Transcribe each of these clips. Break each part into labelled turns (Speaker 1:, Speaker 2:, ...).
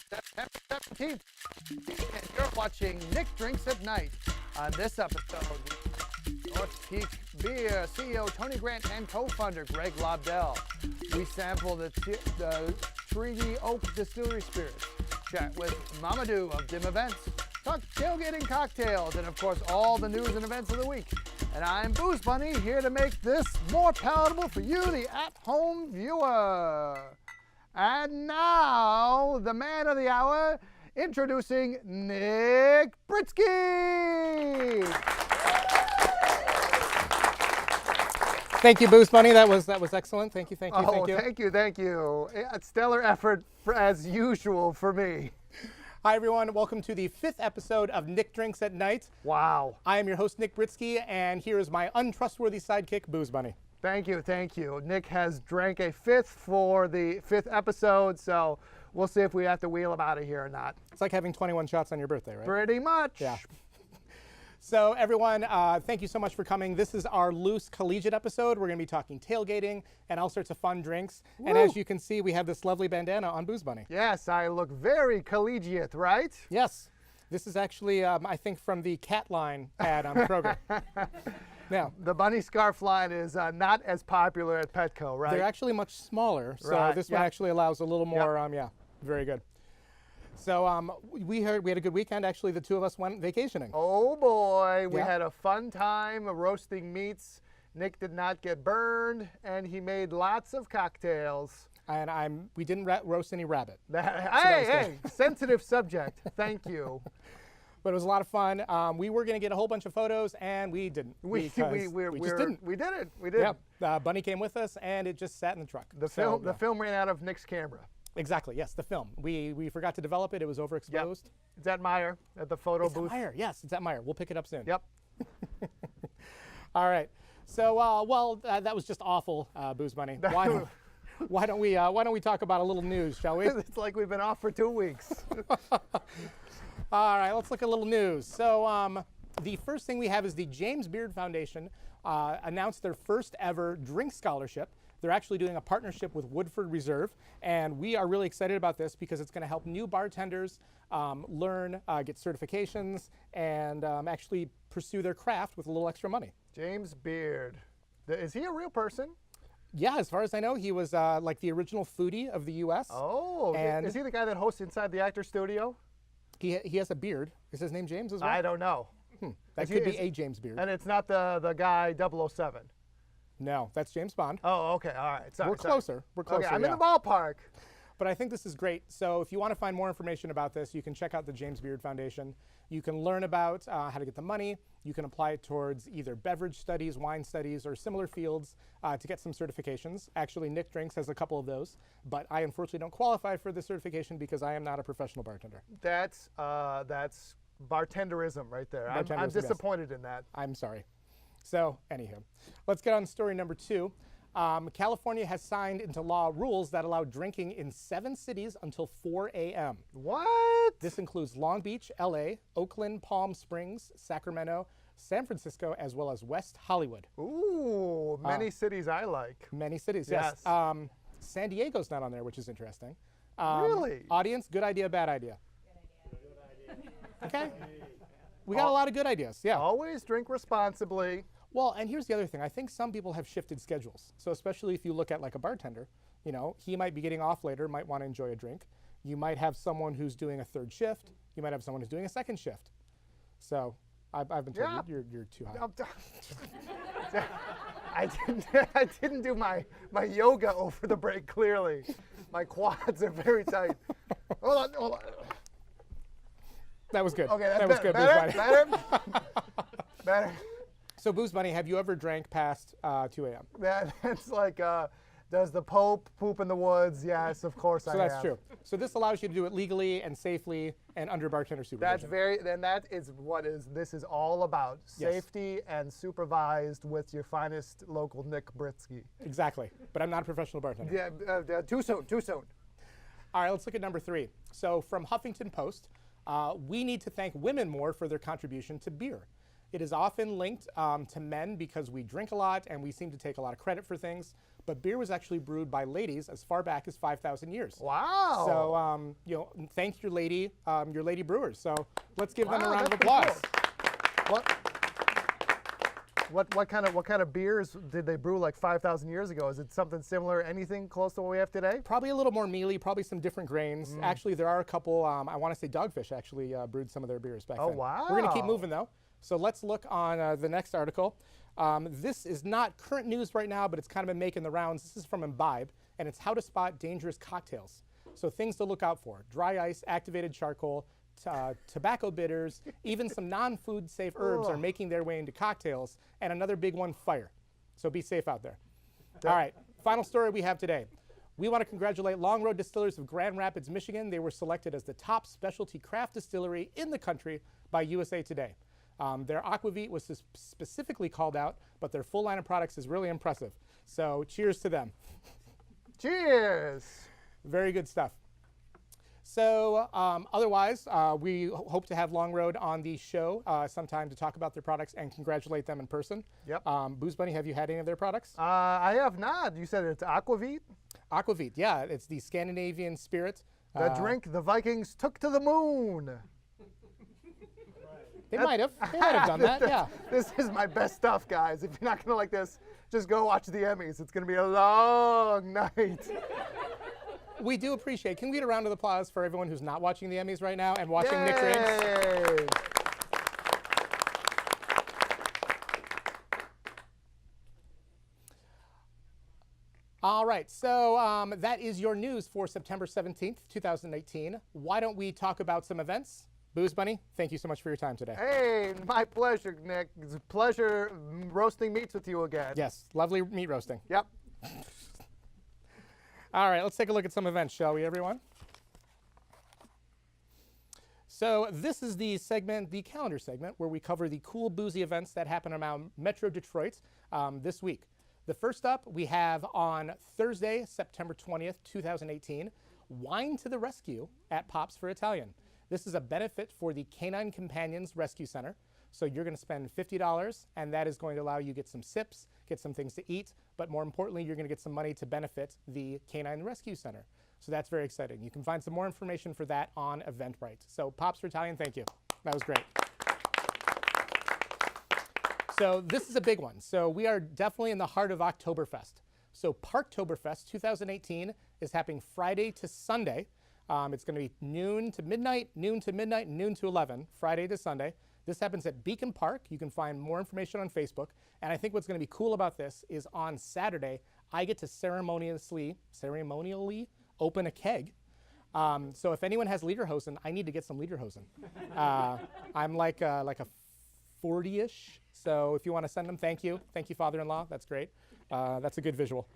Speaker 1: September 17th, and you're watching Nick Drinks at Night. On this episode, North Peak Beer CEO Tony Grant and co-founder Greg Lobdell. We sample the Treaty Oak Distillery spirits, chat with Mamadou of Dim Events, talk tailgating cocktails, and of course all the news and events of the week. And I'm Booze Bunny, here to make this more palatable for you, the at-home viewer. And now, the man of the hour, introducing Nick Britsky.
Speaker 2: Thank you, Booze Bunny. That was excellent. Thank you.
Speaker 1: Thank you. A stellar effort as usual for me.
Speaker 2: Hi, everyone. Welcome to the 5th episode of Nick Drinks at Night.
Speaker 1: Wow.
Speaker 2: I am your host, Nick Britsky, and here is my untrustworthy sidekick, Booze Bunny.
Speaker 1: Thank you. Nick has drank a 5th for the 5th episode, so we'll see if we have to wheel him out of here or not.
Speaker 2: It's like having 21 shots on your birthday, right?
Speaker 1: Pretty much.
Speaker 2: Yeah. So everyone, thank you so much for coming. This is our loose collegiate episode. We're going to be talking tailgating and all sorts of fun drinks. Woo. And as you can see, we have this lovely bandana on Booze Bunny.
Speaker 1: Yes, I look very collegiate, right?
Speaker 2: Yes. This is actually, I think, from the cat line ad on Kroger. Now,
Speaker 1: the bunny scarf line is not as popular at Petco, right?
Speaker 2: They're actually much smaller, so this one actually allows a little more, very good. So we had a good weekend. Actually, the two of us went vacationing.
Speaker 1: Oh boy, we had a fun time roasting meats. Nick did not get burned, and he made lots of cocktails.
Speaker 2: And we didn't roast any rabbit.
Speaker 1: Hey, sensitive subject. Thank you.
Speaker 2: But it was a lot of fun. We were going to get a whole bunch of photos, and we didn't.
Speaker 1: We just didn't. We did it.
Speaker 2: Yeah. Bunny came with us, and it just sat in the truck.
Speaker 1: The film ran out of Nick's camera.
Speaker 2: Exactly. Yes, the film. We forgot to develop it. It was overexposed.
Speaker 1: Yep. It's at Meyer at the photo booth.
Speaker 2: It's at Meyer. Yes, it's at Meyer. We'll pick it up soon.
Speaker 1: Yep.
Speaker 2: All right. So that was just awful, Booze Bunny. Why don't we talk about a little news, shall we?
Speaker 1: It's like we've been off for 2 weeks.
Speaker 2: All right, let's look at a little news. So the first thing we have is the James Beard Foundation announced their first ever drink scholarship. They're actually doing a partnership with Woodford Reserve, and we are really excited about this because it's going to help new bartenders learn, get certifications, and actually pursue their craft with a little extra money.
Speaker 1: James Beard. Is he a real person?
Speaker 2: Yeah, as far as I know, he was like the original foodie of the U.S.
Speaker 1: Oh, and is he the guy that hosts Inside the Actors Studio?
Speaker 2: He has a beard. Is his name James as well?
Speaker 1: I don't know.
Speaker 2: That could be a James Beard.
Speaker 1: And it's not the guy 007.
Speaker 2: No, that's James Bond.
Speaker 1: Oh, okay. All right. Sorry.
Speaker 2: We're closer.
Speaker 1: Okay, I'm in the ballpark.
Speaker 2: But I think this is great. So if you want to find more information about this, you can check out the James Beard Foundation. You can learn about how to get the money. You can apply it towards either beverage studies, wine studies, or similar fields to get some certifications. Actually, Nick Drinks has a couple of those, but I unfortunately don't qualify for the certification because I am not a professional bartender.
Speaker 1: That's bartenderism right there. I'm disappointed in that.
Speaker 2: I'm sorry. So, anywho, let's get on to story number 2. California has signed into law rules that allow drinking in 7 cities until 4 a.m.
Speaker 1: What?
Speaker 2: This includes Long Beach, LA, Oakland, Palm Springs, Sacramento, San Francisco, as well as West Hollywood.
Speaker 1: Ooh, many cities I like.
Speaker 2: Many cities, yes. San Diego's not on there, which is interesting.
Speaker 1: Really?
Speaker 2: Audience, good idea, bad idea? Good idea. Okay. We got a lot of good ideas, yeah.
Speaker 1: Always drink responsibly.
Speaker 2: Well, and here's the other thing. I think some people have shifted schedules. So especially if you look at like a bartender, you know, he might be getting off later, might want to enjoy a drink. You might have someone who's doing a 3rd shift. You might have someone who's doing a 2nd shift. So I've been told you're too high.
Speaker 1: I didn't do my yoga over the break, clearly. My quads are very tight. Hold on.
Speaker 2: That was good.
Speaker 1: Okay, that's
Speaker 2: that was good.
Speaker 1: Better.
Speaker 2: So, Booze Bunny, have you ever drank past 2 a.m.?
Speaker 1: That's like, does the Pope poop in the woods? Yes, of course I have.
Speaker 2: So that's true. So this allows you to do it legally and safely and under bartender supervision.
Speaker 1: This is all about. Safety and supervised with your finest local Nick Britsky.
Speaker 2: Exactly. But I'm not a professional bartender.
Speaker 1: Yeah, too soon.
Speaker 2: All right, let's look at number 3. So from Huffington Post, we need to thank women more for their contribution to beer. It is often linked to men because we drink a lot and we seem to take a lot of credit for things. But beer was actually brewed by ladies as far back as 5,000 years.
Speaker 1: Wow.
Speaker 2: So, thank your lady brewers. So let's give them a
Speaker 1: Wow,
Speaker 2: round of
Speaker 1: that's
Speaker 2: applause.
Speaker 1: cool. What kind of beers did they brew like 5,000 years ago? Is it something similar, anything close to what we have today?
Speaker 2: Probably a little more mealy, probably some different grains. Actually, there are a couple, I want to say Dogfish actually brewed some of their beers back then.
Speaker 1: Wow.
Speaker 2: We're going to keep moving though. So let's look on the next article. This is not current news right now, but it's kind of been making the rounds. This is from Imbibe, and it's how to spot dangerous cocktails. So things to look out for: dry ice, activated charcoal, tobacco bitters, even some non-food safe herbs are making their way into cocktails, and another big one, fire. So be safe out there. All right, final story we have today. We want to congratulate Long Road Distillers of Grand Rapids, Michigan. They were selected as the top specialty craft distillery in the country by USA Today. Their aquavit was specifically called out, but their full line of products is really impressive. So cheers to them.
Speaker 1: Cheers.
Speaker 2: Very good stuff. So otherwise, we hope to have Long Road on the show sometime to talk about their products and congratulate them in person.
Speaker 1: Yep.
Speaker 2: Booze Bunny, have you had any of their products?
Speaker 1: I have not. You said it's aquavit?
Speaker 2: Aquavit, yeah. It's the Scandinavian spirit.
Speaker 1: The drink the Vikings took to the moon.
Speaker 2: They might have done that, yeah.
Speaker 1: This is my best stuff, guys. If you're not going to like this, just go watch the Emmys. It's going to be a long night.
Speaker 2: We do appreciate. Can we get a round of applause for everyone who's not watching the Emmys right now and watching Nick Drinks? All right, so that is your news for September 17th, 2018. Why don't we talk about some events? Booze Bunny, thank you so much for your time today.
Speaker 1: Hey, my pleasure, Nick. It's a pleasure roasting meats with you again.
Speaker 2: Yes, lovely meat roasting.
Speaker 1: Yep.
Speaker 2: All right, let's take a look at some events, shall we, everyone? So this is the segment, the calendar segment, where we cover the cool boozy events that happen around Metro Detroit this week. The first up, we have on Thursday, September 20th, 2018, Wine to the Rescue at Pops for Italian. This is a benefit for the Canine Companions Rescue Center. So you're going to spend $50, and that is going to allow you to get some sips, get some things to eat, but more importantly, you're going to get some money to benefit the Canine Rescue Center. So that's very exciting. You can find some more information for that on Eventbrite. So Pops for Italian, thank you. That was great. So this is a big one. So we are definitely in the heart of Oktoberfest. So Parktoberfest 2018 is happening Friday to Sunday. It's going to be noon to midnight, noon to 11, Friday to Sunday. This happens at Beacon Park. You can find more information on Facebook. And I think what's going to be cool about this is on Saturday, I get to ceremonially open a keg. So if anyone has Lederhosen, I need to get some Lederhosen. I'm like a 40-ish. So if you want to send them, thank you. Thank you, father-in-law. That's great. That's a good visual.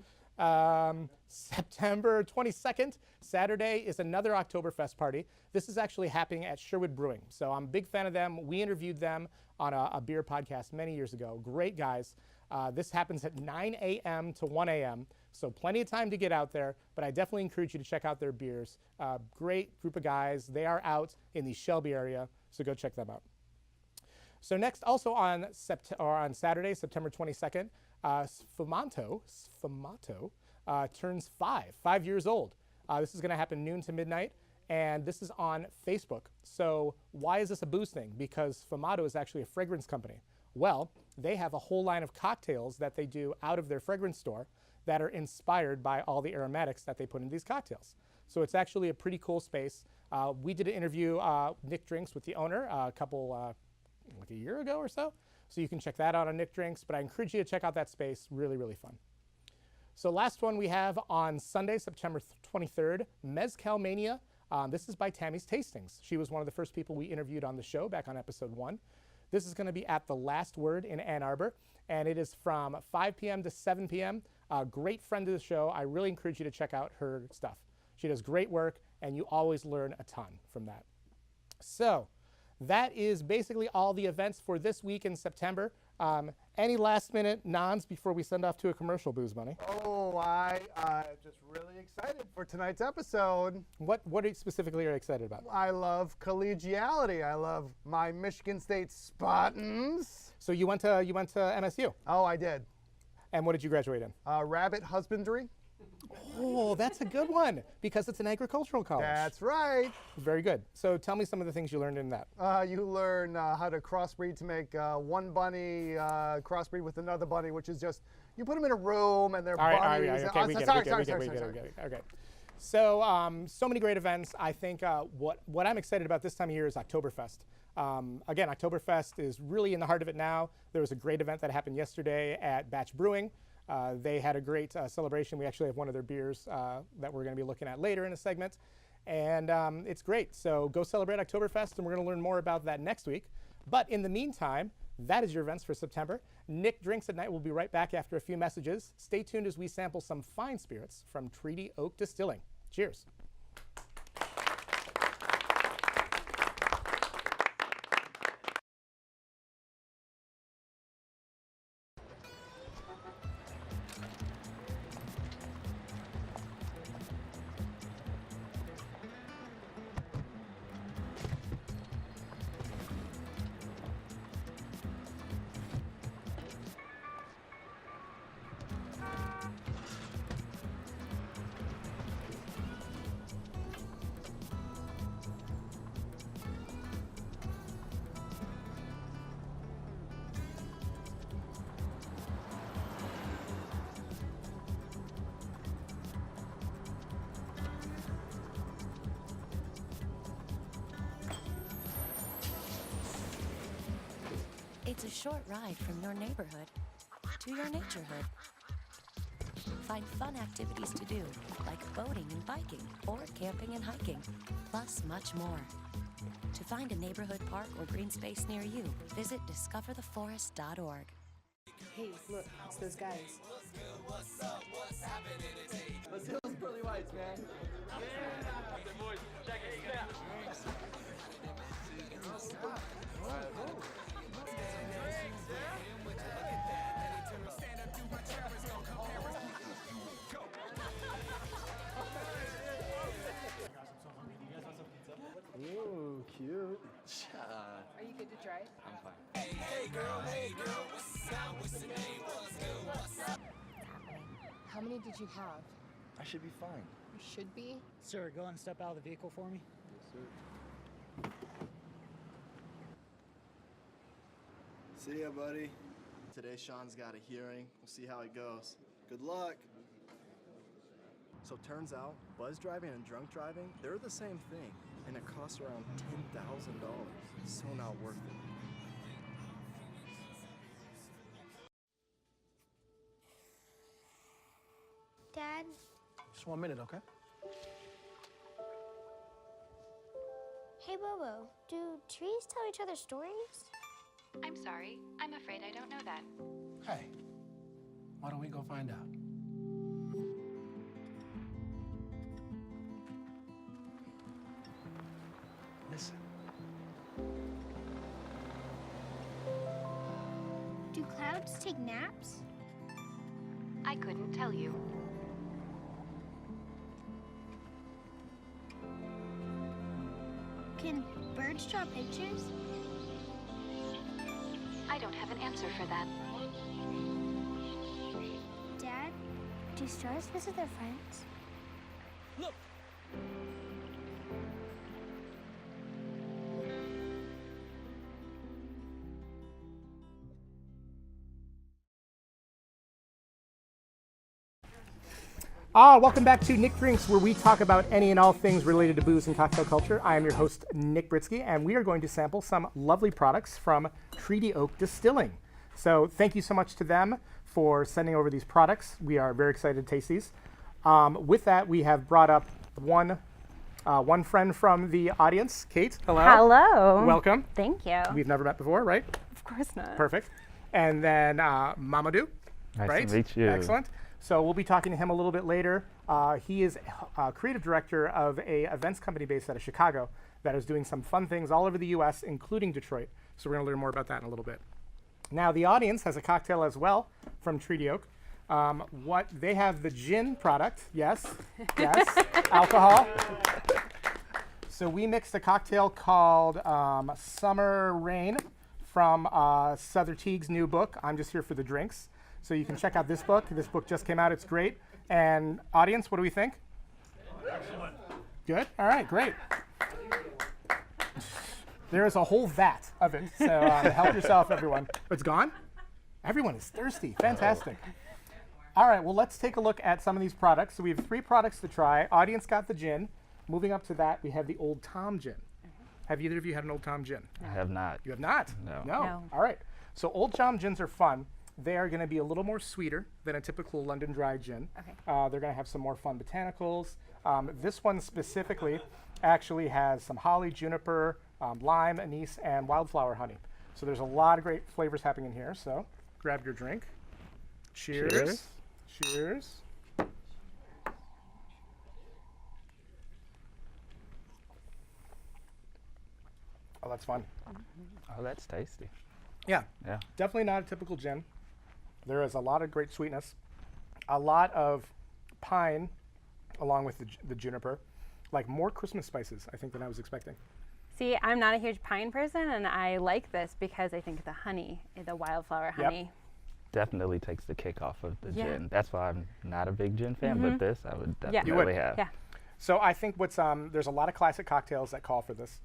Speaker 2: September 22nd, Saturday, is another Oktoberfest party. This is actually happening at Sherwood Brewing. So I'm a big fan of them. We interviewed them on a beer podcast many years ago. Great guys. This happens at 9 a.m. to 1 a.m. So plenty of time to get out there, but I definitely encourage you to check out their beers. Great group of guys. They are out in the Shelby area, so go check them out. So next, also on Saturday, September 22nd, Sfumato turns 5 years old. This is going to happen noon to midnight, and this is on Facebook. So why is this a booze thing? Because Sfumato is actually a fragrance company. Well, they have a whole line of cocktails that they do out of their fragrance store that are inspired by all the aromatics that they put in these cocktails. So it's actually a pretty cool space. We did an interview, Nick Drinks, with the owner like a year ago or so. So you can check that out on Nick Drinks, but I encourage you to check out that space. Really, really fun. So last one we have on Sunday, September 23rd, Mezcal Mania. This is by Tammy's Tastings. She was one of the first people we interviewed on the show back on episode 1. This is going to be at the Last Word in Ann Arbor, and it is from 5 p.m. to 7 p.m. Great friend of the show. I really encourage you to check out her stuff. She does great work, and you always learn a ton from that. So that is basically all the events for this week in September. Any last minute nons before we send off to a commercial, Booze Bunny?
Speaker 1: Oh, I just really excited for tonight's episode.
Speaker 2: What specifically are you excited about?
Speaker 1: I love collegiality. I love my Michigan State Spartans.
Speaker 2: So you went to MSU.
Speaker 1: Oh, I did.
Speaker 2: And what did you graduate in?
Speaker 1: Rabbit husbandry.
Speaker 2: Oh, that's a good one because it's an agricultural college.
Speaker 1: That's right.
Speaker 2: Very good. So tell me some of the things you learned in that.
Speaker 1: You learn how to crossbreed to make one bunny crossbreed with another bunny, which is just, you put them in a room and they're bunnies.
Speaker 2: Okay, we get it. Okay. So, so many great events. I think what I'm excited about this time of year is Oktoberfest. Again, Oktoberfest is really in the heart of it now. There was a great event that happened yesterday at Batch Brewing. They had a great celebration. We actually have one of their beers that we're going to be looking at later in a segment. And it's great. So go celebrate Oktoberfest, and we're going to learn more about that next week. But in the meantime, that is your events for September. Nick Drinks at Night will be right back after a few messages. Stay tuned as we sample some fine spirits from Treaty Oak Distilling. Cheers.
Speaker 3: It's a short ride from your neighborhood to your naturehood. Find fun activities to do, like boating and biking, or camping and hiking, plus much more. To find a neighborhood park or green space near you, visit discovertheforest.org.
Speaker 4: Hey, look, it's those guys.
Speaker 1: Let's hit those pearly whites, man.
Speaker 5: Ooh, cute.
Speaker 4: Are you good to try?
Speaker 5: I'm fine.
Speaker 4: How many did you have?
Speaker 5: I should be fine.
Speaker 4: You should be.
Speaker 6: Sir, go and step out of the vehicle for me.
Speaker 5: Yes, sir. See ya, buddy. Today, Sean's got a hearing. We'll see how it goes. Good luck. So turns out, buzz driving and drunk driving, they're the same thing. And it costs around $10,000. So not worth it.
Speaker 7: Dad,
Speaker 1: Just 1 minute, okay?
Speaker 7: hey Bobo, do trees tell each other stories?
Speaker 8: I'm sorry. I'm afraid I don't know that.
Speaker 9: Hey, why don't we go find out? Listen.
Speaker 7: Do clouds take naps?
Speaker 8: I couldn't tell you.
Speaker 7: Can birds draw pictures?
Speaker 8: I don't have an answer for that.
Speaker 7: Dad, do stars visit their friends?
Speaker 6: Look!
Speaker 2: Welcome back to Nick Drinks, where we talk about any and all things related to booze and cocktail culture. I am your host, Nick Britsky, and we are going to sample some lovely products from Treaty Oak Distilling. So thank you so much to them for sending over these products. We are very excited to taste these. With that, we have brought up one friend from the audience. Kate, hello.
Speaker 10: Hello.
Speaker 2: Welcome.
Speaker 10: Thank you.
Speaker 2: We've never met before, right?
Speaker 10: Of course not.
Speaker 2: Perfect. And then Mamadou.
Speaker 11: Nice
Speaker 2: right?
Speaker 11: to meet you.
Speaker 2: Excellent. So we'll be talking to him a little bit later. He is creative director of a events company based out of Chicago that is doing some fun things all over the U.S., including Detroit. So we're going to learn more about that in a little bit. Now, the audience has a cocktail as well from Treaty Oak. What they have the gin product, yes, alcohol. So we mixed a cocktail called Summer Rain from Souther Teague's new book, I'm Just Here for the Drinks. So you can check out this book. This book just came out, it's great. And audience, what do we think? Excellent. Good, all right, great. There is a whole vat of it, so help yourself, everyone. It's gone? Everyone is thirsty, fantastic. All right, well, let's take a look at some of these products. So we have 3 products to try. Audience got the gin. Moving up to that, we have the Old Tom gin. Have either of you had an Old Tom gin?
Speaker 10: I have not.
Speaker 2: You have not?
Speaker 10: No.
Speaker 2: All right. So Old Tom gins are fun. They are going to be a little more sweeter than a typical London Dry gin.
Speaker 11: Okay.
Speaker 2: They're going to have some more fun botanicals. This one specifically actually has some holly, juniper, lime, anise, and wildflower honey. So there's a lot of great flavors happening in here. So grab your drink. Cheers.
Speaker 10: Cheers.
Speaker 2: Cheers. Oh, that's fun.
Speaker 10: Oh, that's tasty.
Speaker 2: Yeah.
Speaker 10: Yeah.
Speaker 2: Definitely not a typical gin. There is a lot of great sweetness, a lot of pine along with the juniper, like more Christmas spices, I think, than I was expecting.
Speaker 11: See, I'm not a huge pine person, and I like this because I think the honey, the wildflower honey.
Speaker 10: Definitely takes the kick off of the
Speaker 11: Yeah.
Speaker 10: gin. That's why I'm not a big gin fan, but this I would
Speaker 11: Yeah.
Speaker 10: definitely
Speaker 2: You would?
Speaker 10: have.
Speaker 11: Yeah.
Speaker 2: So I think what's there's a lot of classic cocktails that call for this,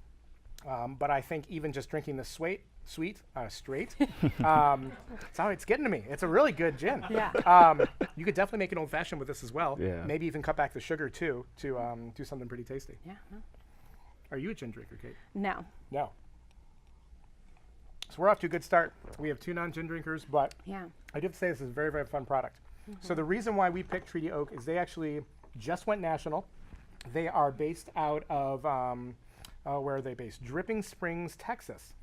Speaker 2: but I think even just drinking this straight, it's getting to me. It's a really good gin.
Speaker 11: Yeah.
Speaker 2: You could definitely make an old fashioned with this as well.
Speaker 10: Yeah.
Speaker 2: Maybe even cut back the sugar too to do something pretty tasty.
Speaker 11: Yeah. No.
Speaker 2: Are you a gin drinker, Kate?
Speaker 11: No.
Speaker 2: No. So we're off to a good start. We have 2 non-gin drinkers, but
Speaker 11: Yeah.
Speaker 2: I do have to say this is a very, very fun product. So the reason why we picked Treaty Oak is they actually just went national. They are based out of, where are they based? Dripping Springs, Texas.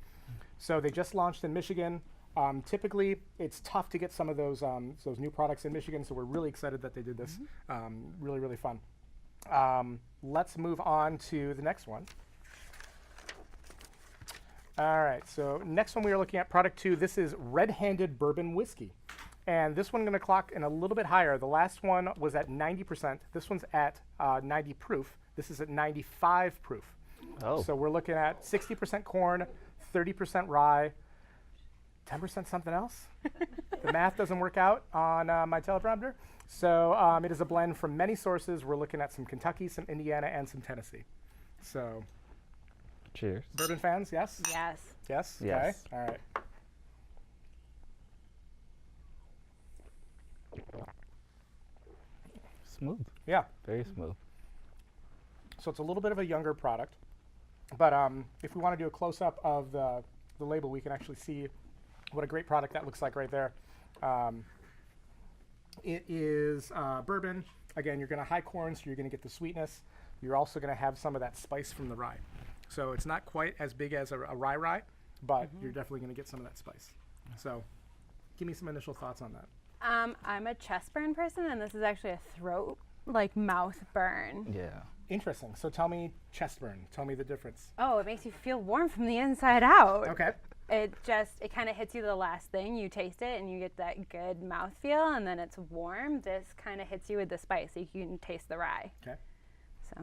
Speaker 2: So they just launched in Michigan. Typically, it's tough to get some of those new products in Michigan, so we're really excited that they did this. Really, really fun. Let's move on to the next one. All right, so next one we are looking at, product 2. This is red-handed bourbon whiskey. And this one going to clock in a little bit higher. The last one was at 90%. This one's at 90 proof. This is at 95 proof.
Speaker 10: Oh.
Speaker 2: So we're looking at 60% corn, 30% rye, 10% something else. The math doesn't work out on my teleprompter. So it is a blend from many sources. We're looking at some Kentucky, some Indiana, and some Tennessee. So
Speaker 10: Cheers.
Speaker 2: bourbon fans, yes?
Speaker 11: Yes.
Speaker 2: Yes?
Speaker 10: Yes.
Speaker 2: Okay. All right.
Speaker 10: Smooth.
Speaker 2: Yeah.
Speaker 10: Very smooth.
Speaker 2: So it's a little bit of a younger product. But if we want to do a close-up of the label, we can actually see what a great product that looks like right there. It is bourbon. Again, you're going to high corn, so you're going to get the sweetness. You're also going to have some of that spice from the rye. So it's not quite as big as a rye, but you're definitely going to get some of that spice. So give me some initial thoughts on that.
Speaker 11: I'm a chest burn person, and this is actually a throat, like mouth burn.
Speaker 10: Yeah.
Speaker 2: Interesting. So tell me chest burn. Tell me the difference.
Speaker 11: Oh, it makes you feel warm from the inside out.
Speaker 2: Okay.
Speaker 11: It kind of hits you the last thing. You taste it, and you get that good mouth feel, and then it's warm. This kind of hits you with the spice. So you can taste the rye.
Speaker 2: Okay.
Speaker 11: So.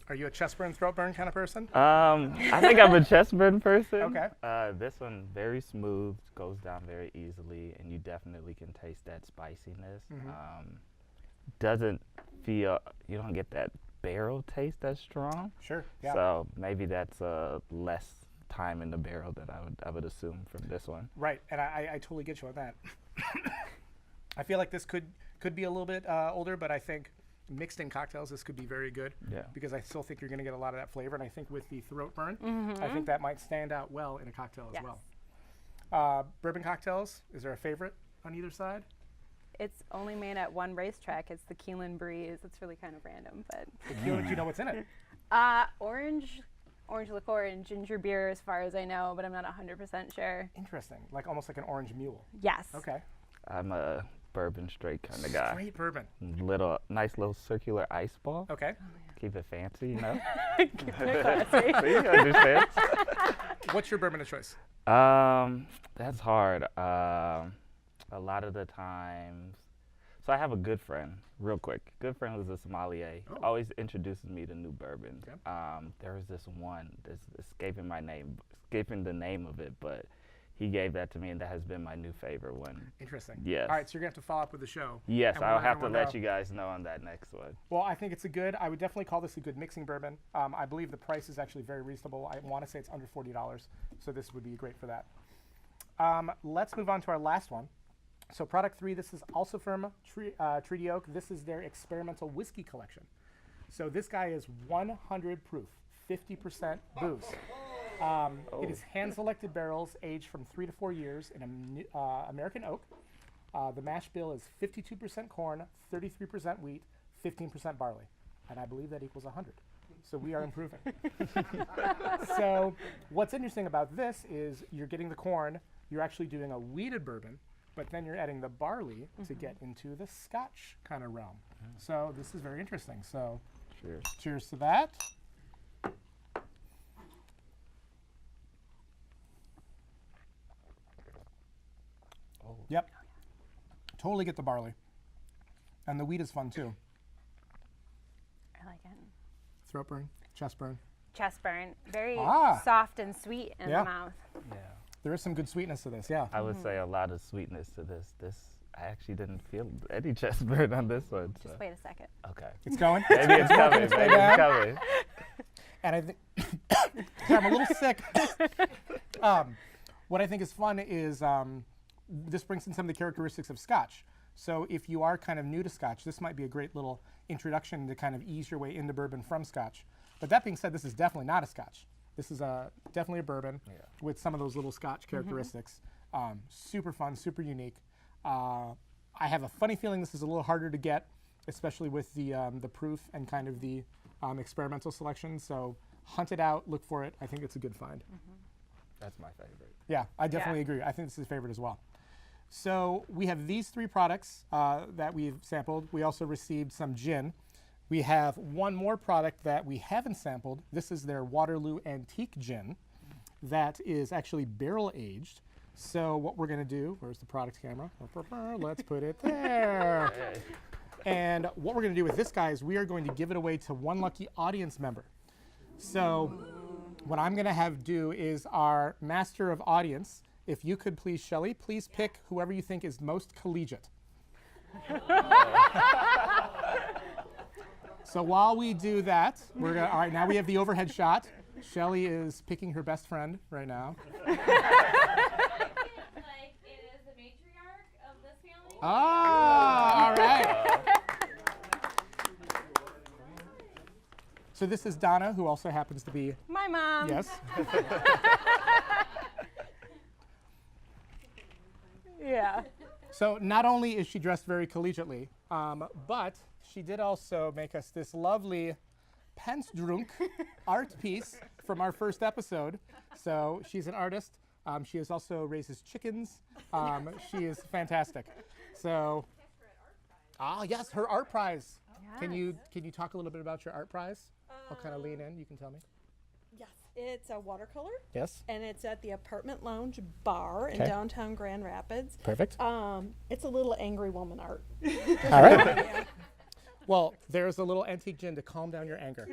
Speaker 2: Are you a chest burn, throat burn kind of person?
Speaker 10: I think I'm a chest burn person.
Speaker 2: Okay.
Speaker 10: This one very smooth, goes down very easily, and you definitely can taste that spiciness. Doesn't feel, you don't get that barrel taste that's strong.
Speaker 2: Sure. Yeah.
Speaker 10: So maybe that's less time in the barrel than I would assume from this one.
Speaker 2: Right, and I totally get you on that. I feel like this could be a little bit older, but I think mixed in cocktails, this could be very good.
Speaker 10: Yeah.
Speaker 2: Because I still think you're going to get a lot of that flavor, and I think with the throat burn, I think that might stand out well in a cocktail as well. Bourbon cocktails, is there a favorite on either side?
Speaker 11: It's only made at one racetrack. It's the Keelan Breeze. It's really kind of random, but.
Speaker 2: The Keelan, do you know what's in it?
Speaker 11: Orange liqueur and ginger beer, as far as I know, but I'm not 100% sure.
Speaker 2: Interesting, like almost like an orange mule.
Speaker 11: Yes.
Speaker 2: Okay.
Speaker 10: I'm a bourbon straight kind of guy.
Speaker 2: Straight bourbon.
Speaker 10: Nice little circular ice ball.
Speaker 2: Okay.
Speaker 10: Keep it fancy, you know.
Speaker 11: Keep it classy.
Speaker 10: See, you understand.
Speaker 2: What's your bourbon of choice?
Speaker 10: That's hard. A lot of the times, So I have a good friend, real quick. Good friend who's a sommelier.
Speaker 2: Oh.
Speaker 10: Always introduces me to new bourbons.
Speaker 2: Okay.
Speaker 10: There was this one that's escaping the name of it, but he gave that to me, and that has been my new favorite one.
Speaker 2: Interesting.
Speaker 10: Yes.
Speaker 2: All right, so you're going to have to follow up with the show.
Speaker 10: Yes,
Speaker 2: and
Speaker 10: I'll
Speaker 2: we'll
Speaker 10: have to let
Speaker 2: know.
Speaker 10: you guys know on that next one.
Speaker 2: Well, I think I would definitely call this a good mixing bourbon. I believe the price is actually very reasonable. I want to say it's under $40, so this would be great for that. Let's move on to our last one. So product 3, this is also from Treaty Oak. This is their experimental whiskey collection. So this guy is 100 proof, 50% booze. It is hand-selected barrels aged from 3 to 4 years in American oak. The mash bill is 52% corn, 33% wheat, 15% barley. And I believe that equals 100. So we are improving. So what's interesting about this is you're getting the corn, you're actually doing a wheated bourbon, but then you're adding the barley to get into the Scotch kind of realm. So this is very interesting. So
Speaker 10: Cheers.
Speaker 2: Cheers to that.
Speaker 10: Oh.
Speaker 2: Yep. Totally get the barley. And the wheat is fun too.
Speaker 11: I like it.
Speaker 2: Throat burn, chest burn.
Speaker 11: Chest burn. Very
Speaker 2: Ah.
Speaker 11: soft and sweet in
Speaker 2: Yeah.
Speaker 11: the mouth.
Speaker 10: Yeah.
Speaker 2: There is some good sweetness to this, yeah.
Speaker 10: I would say a lot of sweetness to this. I actually didn't feel any chest burn on this one. So.
Speaker 11: Just wait a second.
Speaker 10: Okay.
Speaker 2: It's going.
Speaker 10: Maybe it's coming. Maybe it's coming.
Speaker 2: And I think I'm a little sick. What I think is fun is this brings in some of the characteristics of Scotch. So if you are kind of new to Scotch, this might be a great little introduction to kind of ease your way into bourbon from Scotch. But that being said, this is definitely not a Scotch. This is definitely a bourbon with some of those little Scotch characteristics. Super fun, super unique. I have a funny feeling this is a little harder to get, especially with the proof and kind of the experimental selection. So hunt it out, look for it. I think it's a good find.
Speaker 10: That's my favorite.
Speaker 2: Yeah, I definitely agree. I think this is a favorite as well. So we have these 3 products that we've sampled. We also received some gin. We have one more product that we haven't sampled. This is their Waterloo Antique Gin that is actually barrel aged. So what we're going to do, where's the product camera? Let's put it there. And what we're going to do with this guy is we are going to give it away to one lucky audience member. So what I'm going to have do is our master of audience, if you could please, Shelly, please pick whoever you think is most collegiate. So while we do that, we're going to, all right, now we have the overhead shot. Shelly is picking her best friend right now.
Speaker 12: Like it is the matriarch of this family.
Speaker 2: Ah, all right. So this is Donna, who also happens to be
Speaker 11: My mom.
Speaker 2: Yes.
Speaker 11: Yeah.
Speaker 2: So not only is she dressed very collegiately, but she did also make us this lovely Pensdrunk art piece from our first episode. So she's an artist. She has also raises chickens. She is fantastic. So, yes, her art prize.
Speaker 11: Yes.
Speaker 2: Can you talk a little bit about your art prize? I'll kind of lean in. You can tell me.
Speaker 13: Yes, it's a watercolor.
Speaker 2: Yes.
Speaker 13: And it's at the Apartment Lounge Bar in downtown Grand Rapids.
Speaker 2: Perfect.
Speaker 13: It's a little angry woman art.
Speaker 2: All right. Yeah. Well, there's a little antique gin to calm down your anger.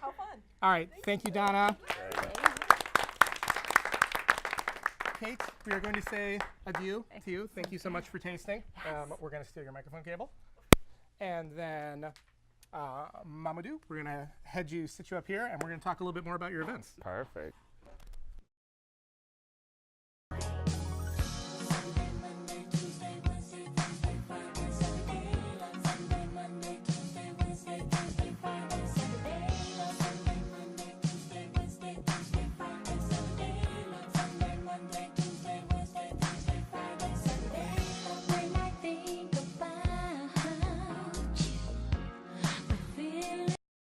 Speaker 13: How fun.
Speaker 2: All right. Thank you, Donna. Kate, we are going to say adieu to you. Thank you so much for tasting. We're going to steal your microphone cable. And then Mamadou, we're going to sit you up here, and we're going to talk a little bit more about your events.
Speaker 10: Perfect.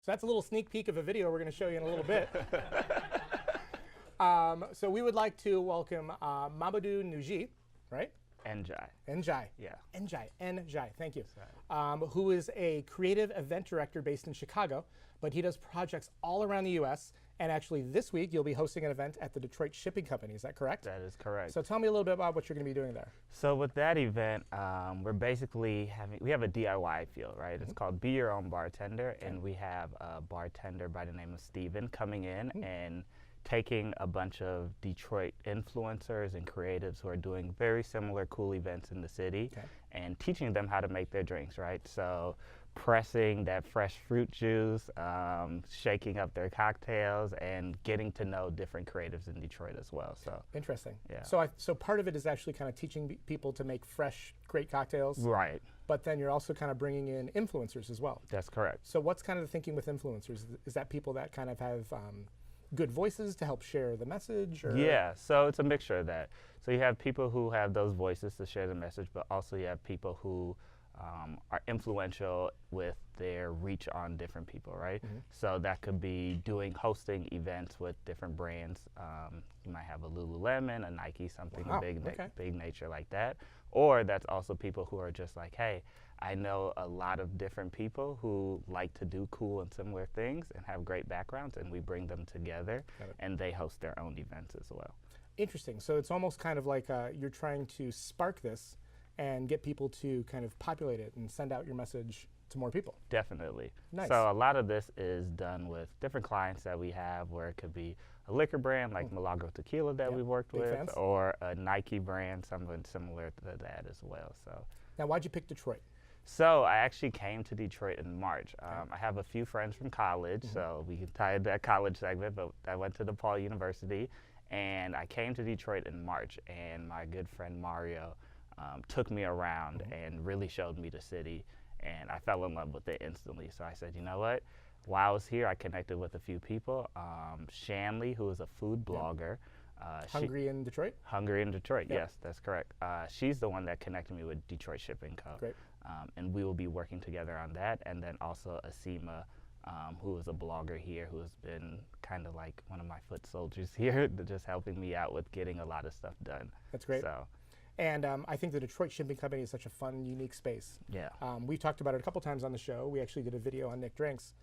Speaker 2: So that's a little sneak peek of a video we're going to show you in a little bit. So we would like to welcome Mamadou Nouji, right?
Speaker 10: Njai.
Speaker 2: Njai.
Speaker 10: Yeah.
Speaker 2: Njai, thank you. Who is a creative event director based in Chicago, but he does projects all around the U.S. And actually this week you'll be hosting an event at the Detroit Shipping Company, is that correct?
Speaker 10: That is correct.
Speaker 2: So tell me a little bit about what you're going to be doing there.
Speaker 10: So with that event, we're basically we have a DIY feel, right? It's called Be Your Own Bartender, and we have a bartender by the name of Steven coming in and taking a bunch of Detroit influencers and creatives who are doing very similar cool events in the city and teaching them how to make their drinks, right? So pressing that fresh fruit juice, shaking up their cocktails, and getting to know different creatives in Detroit as well. So
Speaker 2: interesting.
Speaker 10: Yeah.
Speaker 2: So part of it is actually kind of teaching people to make fresh, great cocktails.
Speaker 10: Right.
Speaker 2: But then you're also kind of bringing in influencers as well.
Speaker 10: That's correct.
Speaker 2: So what's kind of the thinking with influencers? Is that people that kind of have good voices to help share the message? Or?
Speaker 10: Yeah, so it's a mixture of that. So you have people who have those voices to share the message, but also you have people who are influential with their reach on different people, right? So that could be hosting events with different brands. You might have a Lululemon, a Nike, something big nature like that. Or that's also people who are just like, hey, I know a lot of different people who like to do cool and similar things and have great backgrounds, and we bring them together and they host their own events as well.
Speaker 2: Interesting. So it's almost kind of like you're trying to spark this and get people to kind of populate it and send out your message to more people.
Speaker 10: Definitely.
Speaker 2: Nice.
Speaker 10: So a lot of this is done with different clients that we have, where it could be a liquor brand like Milagro Tequila that we've worked with,
Speaker 2: fans.
Speaker 10: or a Nike brand, something similar to that as well. So
Speaker 2: now, why'd you pick Detroit?
Speaker 10: So I actually came to Detroit in March. I have a few friends from college, so we can tie that college segment, but I went to DePaul University, and I came to Detroit in March, and my good friend Mario took me around and really showed me the city, and I fell in love with it instantly. So I said, you know what? While I was here, I connected with a few people. Shanley, who is a food blogger.
Speaker 2: Hungry in Detroit?
Speaker 10: Hungry in Detroit, yes, that's correct. She's the one that connected me with Detroit Shipping Co.
Speaker 2: Great.
Speaker 10: And we will be working together on that. And then also Asima, who is a blogger here, who has been kind of like one of my foot soldiers here, just helping me out with getting a lot of stuff done.
Speaker 2: That's great.
Speaker 10: So.
Speaker 2: And I think the Detroit Shipping Company is such a fun, unique space.
Speaker 10: Yeah.
Speaker 2: We've talked about it a couple times on the show. We actually did a video on Nick Drinks.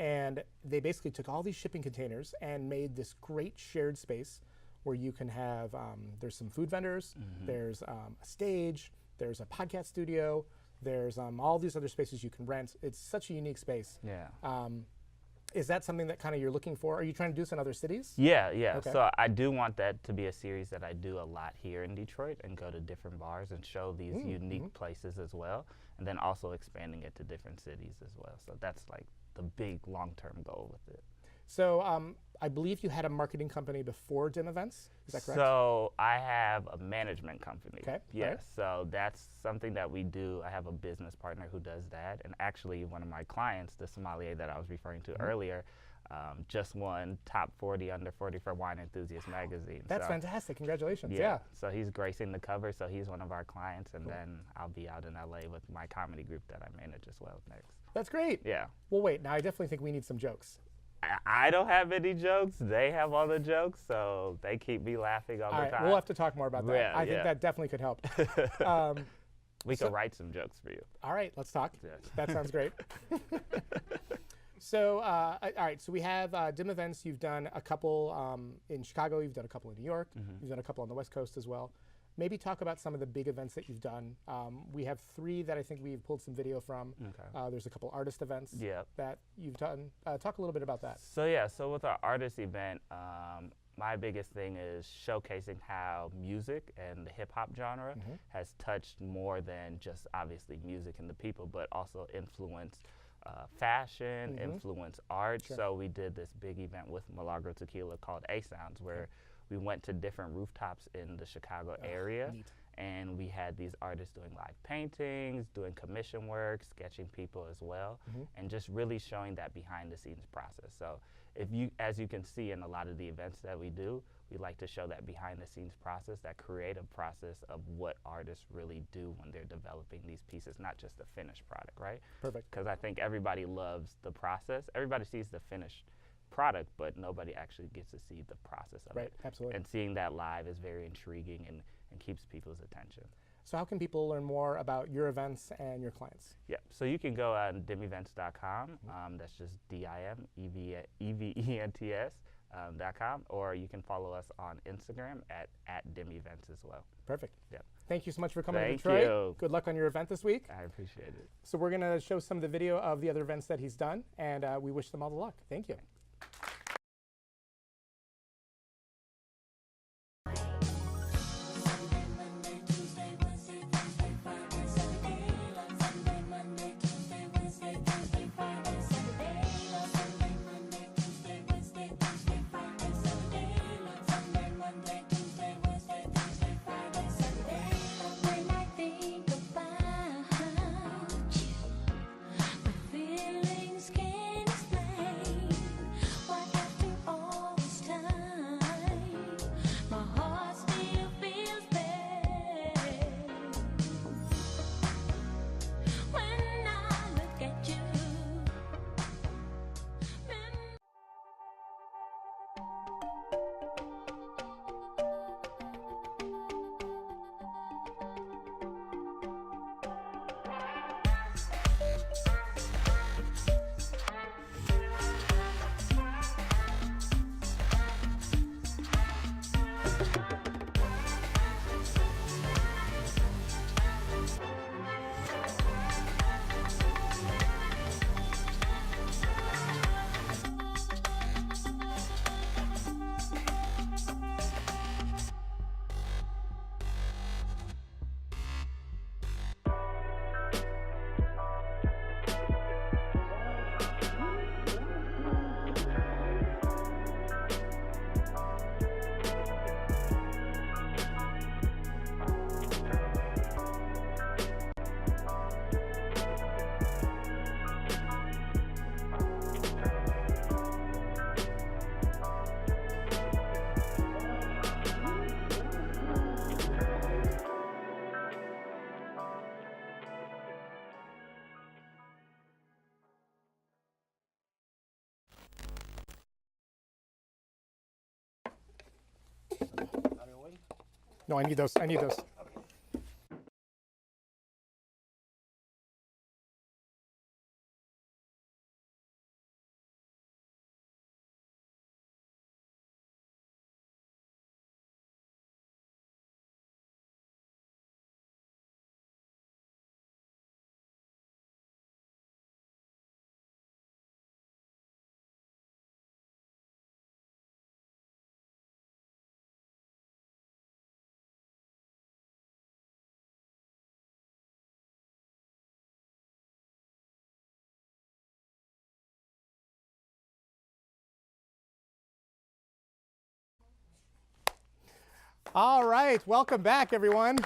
Speaker 2: And they basically took all these shipping containers and made this great shared space where you can have, there's some food vendors, there's a stage, there's a podcast studio, there's all these other spaces you can rent. It's such a unique space.
Speaker 10: Yeah.
Speaker 2: Is that something that kind of you're looking for? Are you trying to do this in other cities?
Speaker 10: Yeah, yeah.
Speaker 2: Okay.
Speaker 10: So I do want that to be a series that I do a lot here in Detroit and go to different bars and show these unique places as well, and then also expanding it to different cities as well. So that's like the big long-term goal with it.
Speaker 2: So I believe you had a marketing company before Dim Events. Is that correct?
Speaker 10: So I have a management company.
Speaker 2: Okay.
Speaker 10: Yes.
Speaker 2: Right.
Speaker 10: So that's something that we do. I have a business partner who does that. And actually one of my clients, the sommelier that I was referring to earlier, just won top 40 under 40 for Wine Enthusiast magazine.
Speaker 2: That's fantastic. Congratulations. Yeah.
Speaker 10: So he's gracing the cover. So he's one of our clients. And then I'll be out in LA with my comedy group that I manage as well next.
Speaker 2: That's great.
Speaker 10: Yeah.
Speaker 2: Well, wait. Now I definitely think we need some jokes.
Speaker 10: I don't have any jokes. They have all the jokes, so they keep me laughing all the time.
Speaker 2: We'll have to talk more about that.
Speaker 10: Yeah,
Speaker 2: I think that definitely could help.
Speaker 10: We could write some jokes for you.
Speaker 2: All right, let's talk.
Speaker 10: Yes.
Speaker 2: That sounds great. So, all right, so we have Dim Events. You've done a couple in Chicago. You've done a couple in New York. You've done a couple on the West Coast as well. Maybe talk about some of the big events that you've done. We have 3 that I think we've pulled some video from.
Speaker 10: Okay.
Speaker 2: There's a couple artist events that you've done. Talk a little bit about that.
Speaker 10: So with our artist event, my biggest thing is showcasing how music and the hip hop genre has touched more than just obviously music and the people, but also influenced fashion, influenced art.
Speaker 2: Sure.
Speaker 10: So we did this big event with Milagro Tequila called A Sounds, where we went to different rooftops in the Chicago area, and we had these artists doing live paintings, doing commission work, sketching people as well, and just really showing that behind the scenes process. So as you can see in a lot of the events that we do, we like to show that behind the scenes process, that creative process of what artists really do when they're developing these pieces, not just the finished product, right?
Speaker 2: Perfect.
Speaker 10: Because I think everybody loves the process. Everybody sees the finished product, but nobody actually gets to see the process of it.
Speaker 2: Absolutely.
Speaker 10: And seeing that live is very intriguing and keeps people's attention.
Speaker 2: So how can people learn more about your events and your clients?
Speaker 10: Yep. So you can go on dimevents.com. That's just dimevents.com, or you can follow us on Instagram at dimevents as well.
Speaker 2: Perfect.
Speaker 10: Yep.
Speaker 2: Thank you so much for coming to
Speaker 10: Thank
Speaker 2: Detroit.
Speaker 10: you.
Speaker 2: Good luck on your event this week.
Speaker 10: I appreciate it.
Speaker 2: So we're going to show some of the video of the other events that he's done, and we wish them all the luck. Thank you. No, I need those. I need those. All right, welcome back, everyone.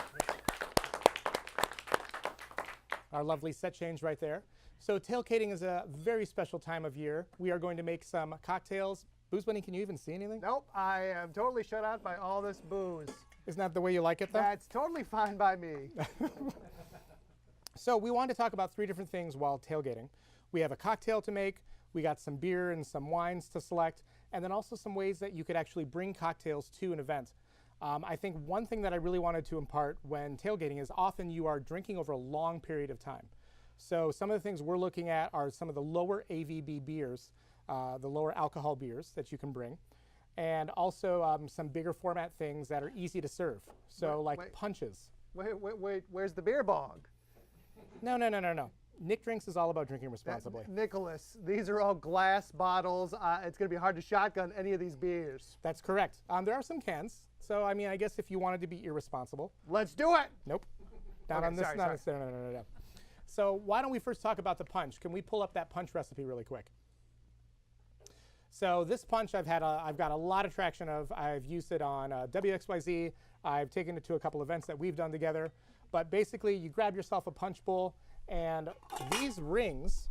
Speaker 2: Our lovely set change right there. So tailgating is a very special time of year. We are going to make some cocktails. Booze Bunny, can you even see anything?
Speaker 1: Nope, I am totally shut out by all this booze.
Speaker 2: Isn't that the way you like it, though?
Speaker 1: That's totally fine by me.
Speaker 2: So we want to talk about 3 different things while tailgating. We have a cocktail to make, we got some beer and some wines to select, and then also some ways that you could actually bring cocktails to an event. I think one thing that I really wanted to impart when tailgating is often you are drinking over a long period of time. So some of the things we're looking at are some of the lower AVB beers, the lower alcohol beers that you can bring, and also some bigger format things that are easy to serve. So like punches.
Speaker 1: Wait, where's the beer bog?
Speaker 2: No. Nick Drinks is all about drinking responsibly.
Speaker 1: Nicholas, these are all glass bottles. It's going to be hard to shotgun any of these beers.
Speaker 2: That's correct. There are some cans. So, I mean, I guess if you wanted to be irresponsible.
Speaker 1: Let's do it.
Speaker 2: Nope. Not on this. No. So why don't we first talk about the punch? Can we pull up that punch recipe really quick? So this punch I've got a lot of traction of. I've used it on WXYZ. I've taken it to a couple events that we've done together. But basically, you grab yourself a punch bowl, and these rings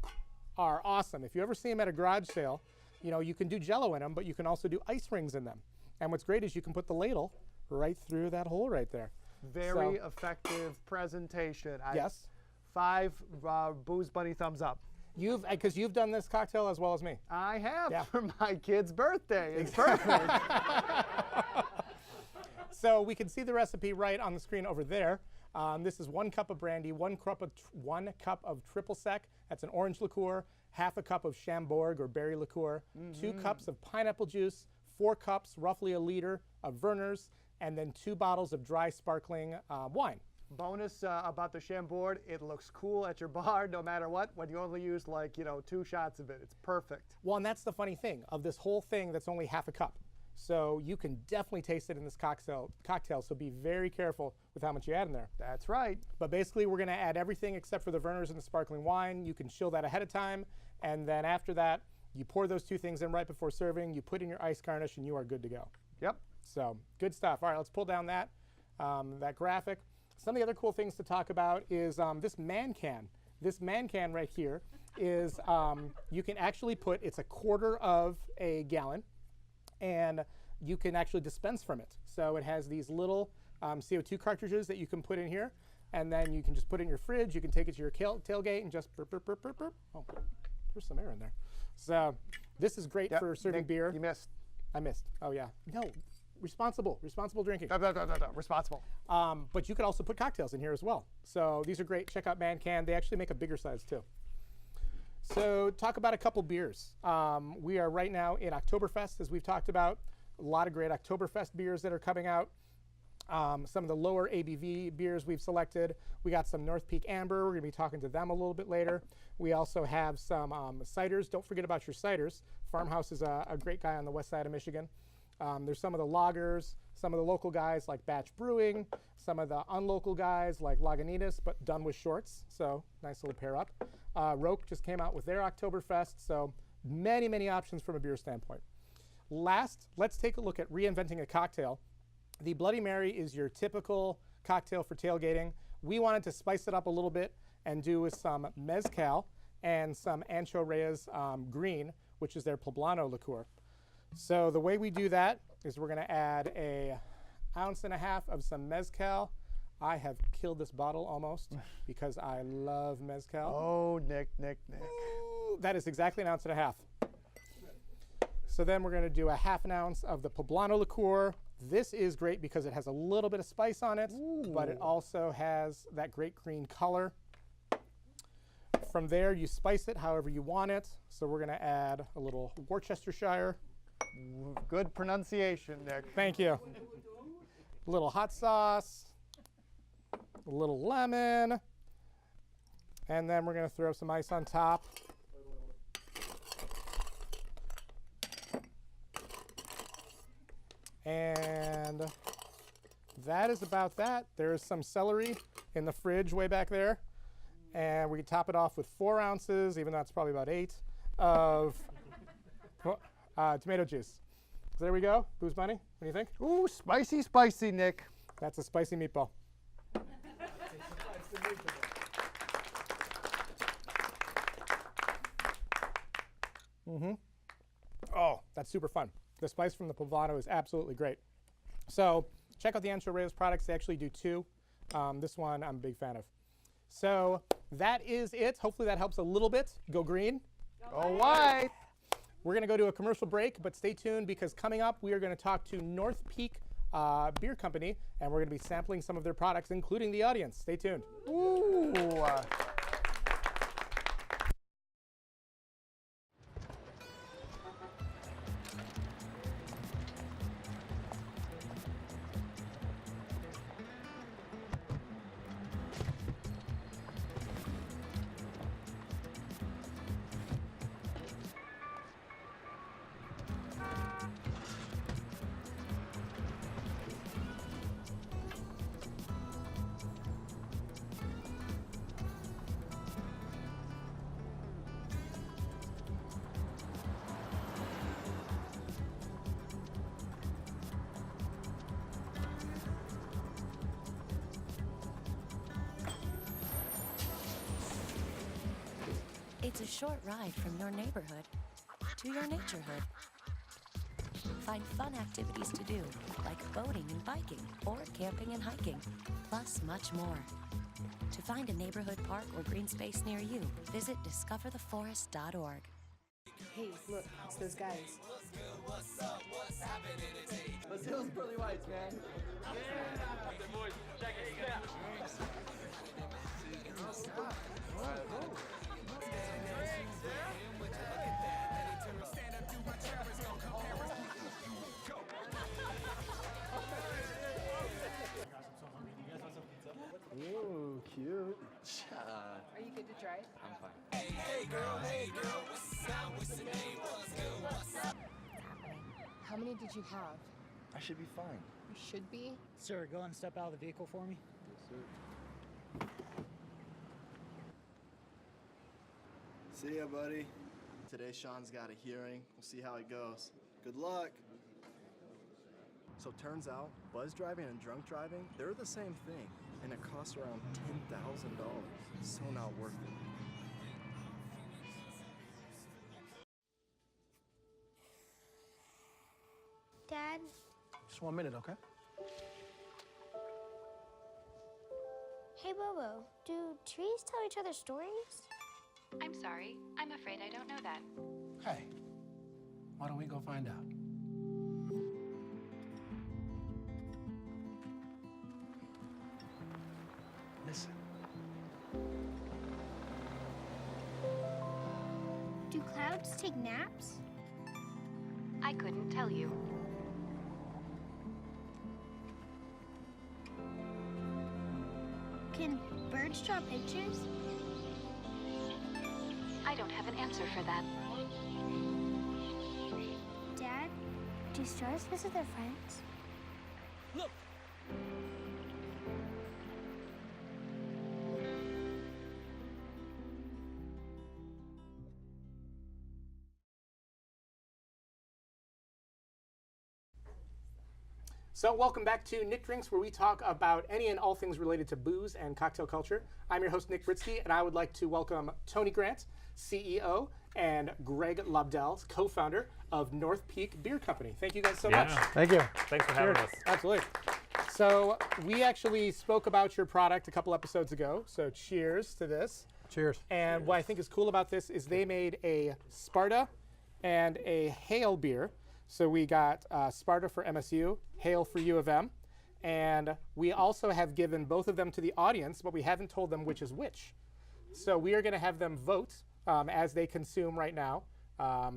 Speaker 2: are awesome. If you ever see them at a garage sale, you know, you can do Jell-O in them, but you can also do ice rings in them. And what's great is you can put the ladle right through that hole right there.
Speaker 1: Very effective presentation.
Speaker 2: Yes.
Speaker 1: 5 Booze Bunny thumbs up.
Speaker 2: Because you've done this cocktail as well as me.
Speaker 1: I have for my kid's birthday. It's perfect.
Speaker 2: So we can see the recipe right on the screen over there. This is 1 cup of brandy, 1 cup of triple sec. That's an orange liqueur. Half a cup of Chambord or berry liqueur. 2 cups of pineapple juice. 4 cups, roughly a liter, of Werner's, and then 2 bottles of dry sparkling wine.
Speaker 1: Bonus about the Chambord, it looks cool at your bar no matter what, when you only use like, 2 shots of it. It's perfect.
Speaker 2: Well, and that's the funny thing of this whole thing, that's only half a cup. So you can definitely taste it in this cocktail, so be very careful with how much you add in there.
Speaker 1: That's right.
Speaker 2: But basically, we're going to add everything except for the Werner's and the sparkling wine. You can chill that ahead of time, and then after that, you pour those 2 things in right before serving, you put in your ice garnish, and you are good to go.
Speaker 1: Yep.
Speaker 2: So, good stuff. All right, let's pull down that graphic. Some of the other cool things to talk about is this man can. This man can right here is, you can actually put, it's a quarter of a gallon, and you can actually dispense from it. So it has these little CO2 cartridges that you can put in here, and then you can just put it in your fridge. You can take it to your tailgate and just burp, burp, burp, burp, burp. Oh, there's some air in there. So this is great for serving beer.
Speaker 1: You missed.
Speaker 2: I missed. Oh, yeah. No, responsible drinking.
Speaker 1: Responsible.
Speaker 2: But you could also put cocktails in here as well. So these are great. Check out Man Can. They actually make a bigger size too. So talk about a couple beers. We are right now in Oktoberfest, as we've talked about. A lot of great Oktoberfest beers that are coming out. Some of the lower ABV beers we've selected. We got some North Peak Amber. We're going to be talking to them a little bit later. We also have some ciders. Don't forget about your ciders. Farmhouse is a great guy on the west side of Michigan. There's some of the lagers, some of the local guys like Batch Brewing, some of the unlocal guys like Lagunitas, but done with shorts. So nice little pair up. Roke just came out with their Oktoberfest. So many, many options from a beer standpoint. Last, let's take a look at reinventing a cocktail. The Bloody Mary is your typical cocktail for tailgating. We wanted to spice it up a little bit and do with some mezcal and some Ancho Reyes Green, which is their poblano liqueur. So the way we do that is we're going to add a 1.5 ounces of some mezcal. I have killed this bottle almost because I love mezcal.
Speaker 1: Oh, Nick.
Speaker 2: Ooh, that is exactly 1.5 ounces. So then we're going to do a 1/2 ounce of the poblano liqueur. This is great because it has a little bit of spice on it, but it also has that great green color. From there, you spice it however you want it. So we're going to add a little Worcestershire.
Speaker 1: Good pronunciation, Nick.
Speaker 2: Thank you. A little hot sauce, a little lemon, and then we're going to throw some ice on top. And that is about that. There's some celery in the fridge way back there. And we can top it off with 4 ounces, even though it's probably about 8, of tomato juice. So there we go. Booze Bunny, what do you think?
Speaker 1: Ooh, spicy, Nick.
Speaker 2: That's a spicy meatball. Oh, that's super fun. The spice from the poblano is absolutely great. So check out the Ancho Reyes products. They actually do 2. This one I'm a big fan of. So that is it. Hopefully that helps a little bit. Go green.
Speaker 1: Go white.
Speaker 2: We're going to go to a commercial break, but stay tuned because coming up we are going to talk to North Peak Beer Company, and we're going to be sampling some of their products, including the audience. Stay tuned.
Speaker 1: Ooh.
Speaker 3: It's a short ride from your neighborhood to your naturehood. Find fun activities to do, like boating and biking, or camping and hiking, plus much more. To find a neighborhood park or green space near you, visit discovertheforest.org.
Speaker 4: Hey, look, it's those guys.
Speaker 5: Let's see those pearly whites, man. Ooh, cute.
Speaker 4: Are you good to drive?
Speaker 5: I'm fine.
Speaker 4: How many did you have?
Speaker 5: I should be fine.
Speaker 4: You should be.
Speaker 6: Sir, go and step out of the vehicle for me.
Speaker 5: Yes, sir. See ya, buddy. Today, Sean's got a hearing. We'll see how it goes. Good luck. So turns out, buzz driving and drunk driving, they're the same thing. And it costs around $10,000. So not worth it.
Speaker 7: Dad,
Speaker 9: Just 1 minute, okay?
Speaker 7: hey Bobo, do trees tell each other stories?
Speaker 8: I'm sorry. I'm afraid I don't know that.
Speaker 9: Hey, why don't we go find out? Listen.
Speaker 7: Do clouds take naps?
Speaker 8: I couldn't tell you.
Speaker 7: Can birds draw pictures?
Speaker 8: I don't have an answer for that.
Speaker 7: Dad, do stars visit their friends?
Speaker 6: Look!
Speaker 2: So welcome back to Nick Drinks, where we talk about any and all things related to booze and cocktail culture. I'm your host, Nick Britsky, and I would like to welcome Tony Grant, CEO, and Greg Lobdell, co-founder of North Peak Beer Company. Thank you guys so much.
Speaker 14: Thank you.
Speaker 10: Thanks for having us.
Speaker 2: Absolutely. So we actually spoke about your product a couple episodes ago, so cheers to this.
Speaker 14: Cheers.
Speaker 2: And what I think is cool about this is they made a Sparta and a Hale beer. So we got Sparta for MSU, Hale for U of M, and we also have given both of them to the audience, but we haven't told them which is which. So we are going to have them vote as they consume right now.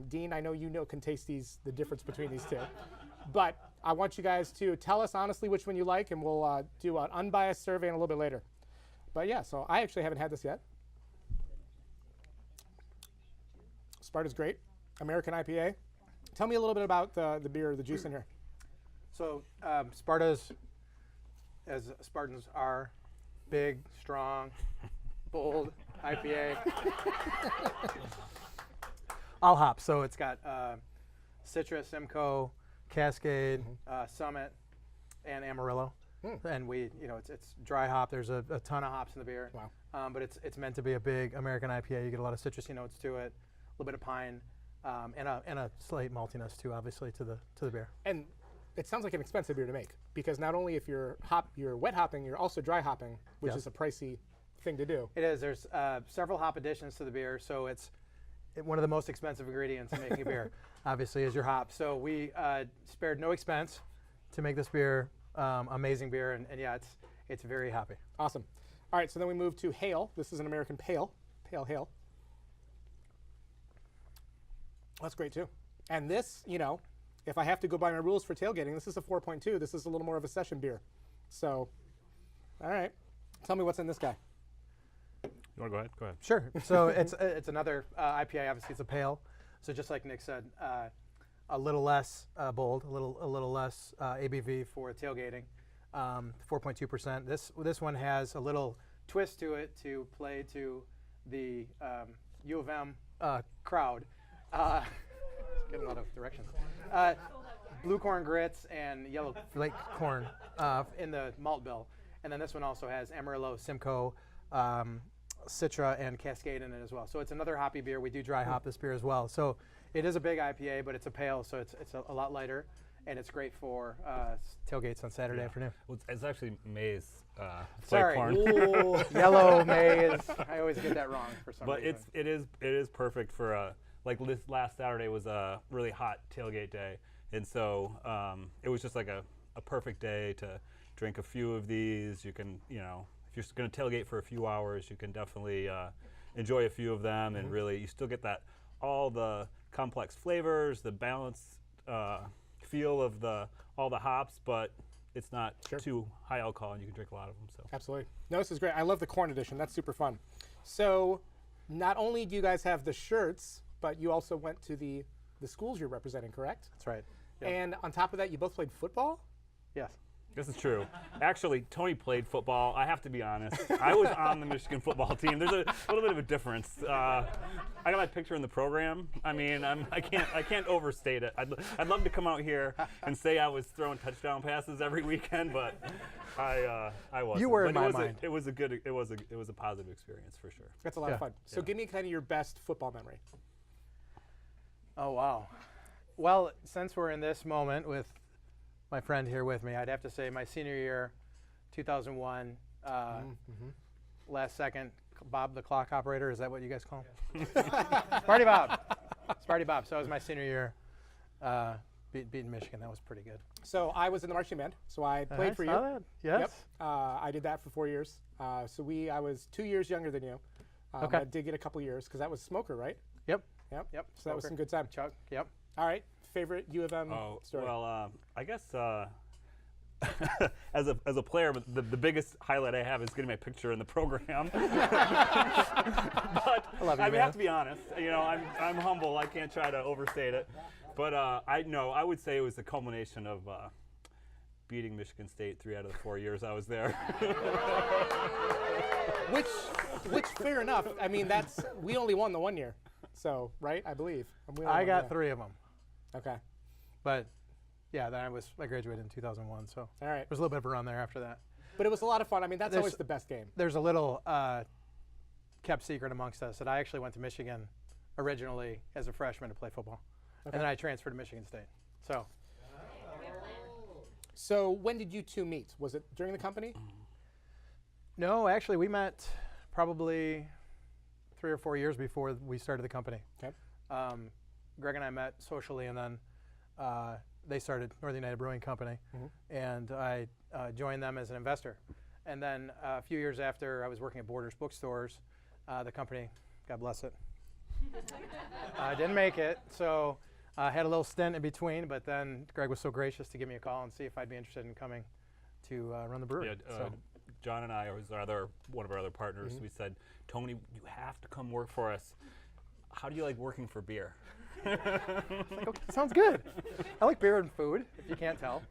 Speaker 2: Dean, I know you can taste the difference between these two, but I want you guys to tell us honestly which one you like, and we'll do an unbiased survey in a little bit later. But yeah, so I actually haven't had this yet. Sparta's great, American IPA. Tell me a little bit about the beer, the juice in here.
Speaker 14: So Sparta's, as Spartans are, big, strong, bold IPA. All hops. So it's got Citra, Simcoe, Cascade, Summit, and Amarillo. And it's dry hop. There's a ton of hops in the beer.
Speaker 2: Wow.
Speaker 14: But it's meant to be a big American IPA. You get a lot of citrusy notes to it, a little bit of pine. And a slight maltiness too, obviously, to the beer.
Speaker 2: And it sounds like an expensive beer to make, because not only if you're wet hopping, you're also dry hopping, which is a pricey thing to do.
Speaker 14: It is. There's several hop additions to the beer, so it's one of the most expensive ingredients in making a beer, obviously, is your hop. So we spared no expense to make this beer, amazing beer, and yeah, it's very hoppy.
Speaker 2: Awesome. All right, so then we move to Hale. This is an American Pale Hale. That's great too. And this, if I have to go by my rules for tailgating, this is a 4.2. This is a little more of a session beer. So, all right. Tell me what's in this guy.
Speaker 10: You want to go ahead? Go ahead.
Speaker 14: Sure. So it's another IPA. Obviously, it's a pale. So just like Nick said, a little less bold, a little less ABV for tailgating. 4.2%. This one has a little twist to it to play to the U of M crowd. Getting a lot of directions. Blue corn grits and yellow flake corn in the malt bill. And then this one also has Amarillo, Simcoe, Citra, and Cascade in it as well. So it's another hoppy beer. We do dry hop this beer as well. So it is a big IPA, but it's a pale, so it's a lot lighter. And it's great for tailgates on Saturday afternoon.
Speaker 10: Well, it's actually maize.
Speaker 14: Sorry,
Speaker 10: corn.
Speaker 14: yellow maize. I always get that wrong for some reason.
Speaker 10: But it is perfect for
Speaker 15: like this last Saturday was a really hot tailgate day, and so it was just like a perfect day to drink a few of these. You can, if you're going to tailgate for a few hours, you can definitely enjoy a few of them, and really you still get all the complex flavors, the balanced feel of all the hops, but it's not too high alcohol, and you can drink a lot of them. So
Speaker 2: absolutely. No, this is great. I love the corn edition. That's super fun. So not only do you guys have the shirts, but you also went to the schools you're representing, correct?
Speaker 14: That's right. Yep.
Speaker 2: And on top of that, you both played football?
Speaker 14: Yes.
Speaker 15: This is true. Actually, Tony played football. I have to be honest. I was on the Michigan football team. There's a little bit of a difference. I got my picture in the program. I mean, I can't overstate it. I'd love to come out here and say I was throwing touchdown passes every weekend, but I wasn't.
Speaker 14: You were in my
Speaker 15: mind.
Speaker 14: mind.
Speaker 15: It was a positive experience for sure.
Speaker 2: That's a lot of fun. So give me kind of your best football memory.
Speaker 14: Oh wow. Well, since we're in this moment with my friend here with me, I'd have to say my senior year, 2001, last second, Bob the clock operator, is that what you guys call him? Sparty Bob. Sparty Bob. So it was my senior year, beating Michigan. That was pretty good.
Speaker 2: So I was in the marching band, so I played for you.
Speaker 14: That. Yes.
Speaker 2: Yep. I did that for 4 years. I was 2 years younger than you.
Speaker 14: Okay.
Speaker 2: I did get a couple years, because that was Smoker, right?
Speaker 14: Yep.
Speaker 2: Yep. So that was some good time.
Speaker 14: Chuck. Yep.
Speaker 2: All right. Favorite U of M story?
Speaker 15: Well, I guess as a player, the biggest highlight I have is getting my picture in the program. But I have to be honest. I'm humble. I can't try to overstate it. But I would say it was the culmination of beating Michigan State 3 out of the 4 years I was there.
Speaker 2: Which fair enough. I mean, we only won the 1 year. So, right, I believe.
Speaker 14: I got 3 of them.
Speaker 2: Okay.
Speaker 14: But yeah, then I graduated in 2001, so
Speaker 2: all right.
Speaker 14: There was a little bit of a run there after that.
Speaker 2: But it was a lot of fun. I mean, that's always the best game.
Speaker 14: There's a little kept secret amongst us that I actually went to Michigan originally as a freshman to play football. Okay. And then I transferred to Michigan State.
Speaker 2: So when did you two meet? Was it during the company?
Speaker 14: No, actually we met probably 3 or 4 years before we started the company.
Speaker 2: Okay.
Speaker 14: Greg and I met socially, and then they started Northern United Brewing Company, and I joined them as an investor. And then a few years after, I was working at Borders bookstores. The company, God bless it, didn't make it, so I had a little stint in between, but then Greg was so gracious to give me a call and see if I'd be interested in coming to run the brewery.
Speaker 15: Yeah, John and I, was one of our other partners, we said, Tony, you have to come work for us. How do you like working for beer?
Speaker 14: Like, okay, sounds good. I like beer and food, if you can't tell.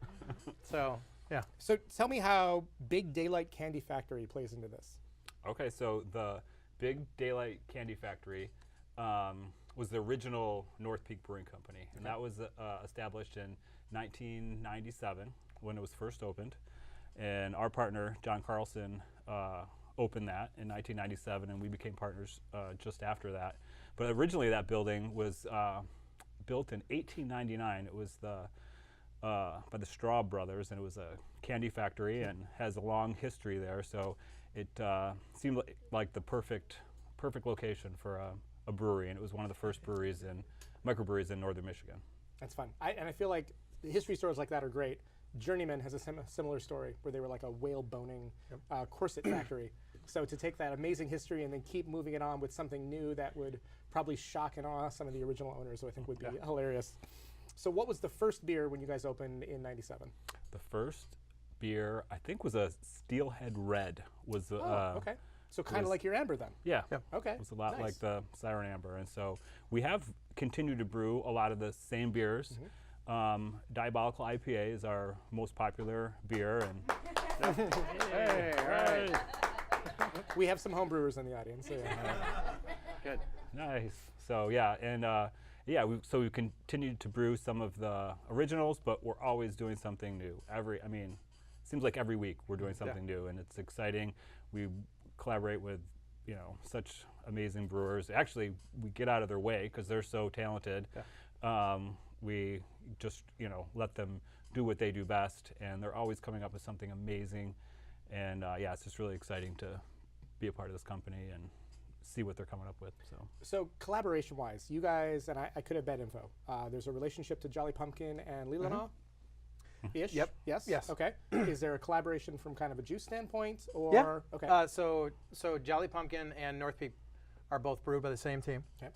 Speaker 14: So, yeah.
Speaker 2: So tell me how Big Daylight Candy Factory plays into this.
Speaker 15: Okay, so the Big Daylight Candy Factory was the original North Peak Brewing Company, and that was established in 1997 when it was first opened. And our partner, John Carlson, opened that in 1997, and we became partners just after that. But originally that building was built in 1899. It was by the Straub brothers, and it was a candy factory and has a long history there. So it seemed like the perfect location for a brewery, and it was one of the first microbreweries in northern Michigan.
Speaker 2: That's fun. And I feel like the history stories like that are great. Journeyman has a similar story where they were like a whale boning corset factory. So to take that amazing history and then keep moving it on with something new that would probably shock and awe some of the original owners, I think would be hilarious. So what was the first beer when you guys opened in 97?
Speaker 15: The first beer, I think, was a Steelhead Red.
Speaker 2: Okay. So kind of like your Amber then?
Speaker 15: Yeah.
Speaker 2: Okay.
Speaker 15: It was a lot like the Siren Amber. And so we have continued to brew a lot of the same beers. Diabolical IPA is our most popular beer. And
Speaker 2: hey, all right. We have some homebrewers in the audience. So yeah.
Speaker 14: Good.
Speaker 15: Nice. So yeah, and we continued to brew some of the originals, but we're always doing something new. Seems like every week we're doing something new, and it's exciting. We collaborate with such amazing brewers. Actually, we get out of their way because they're so talented. We just let them do what they do best, and they're always coming up with something amazing. And it's just really exciting to be a part of this company and see what they're coming up with.
Speaker 2: So collaboration-wise, you guys, and I could have bet info, there's a relationship to Jolly Pumpkin and Leelanau? Ish?
Speaker 14: Yep.
Speaker 2: Yes?
Speaker 14: Yes.
Speaker 2: Okay. Is there a collaboration from kind of a juice standpoint? Or
Speaker 14: Yeah.
Speaker 2: Okay.
Speaker 14: So Jolly Pumpkin and North Peak are both brewed by the same team.
Speaker 2: Okay.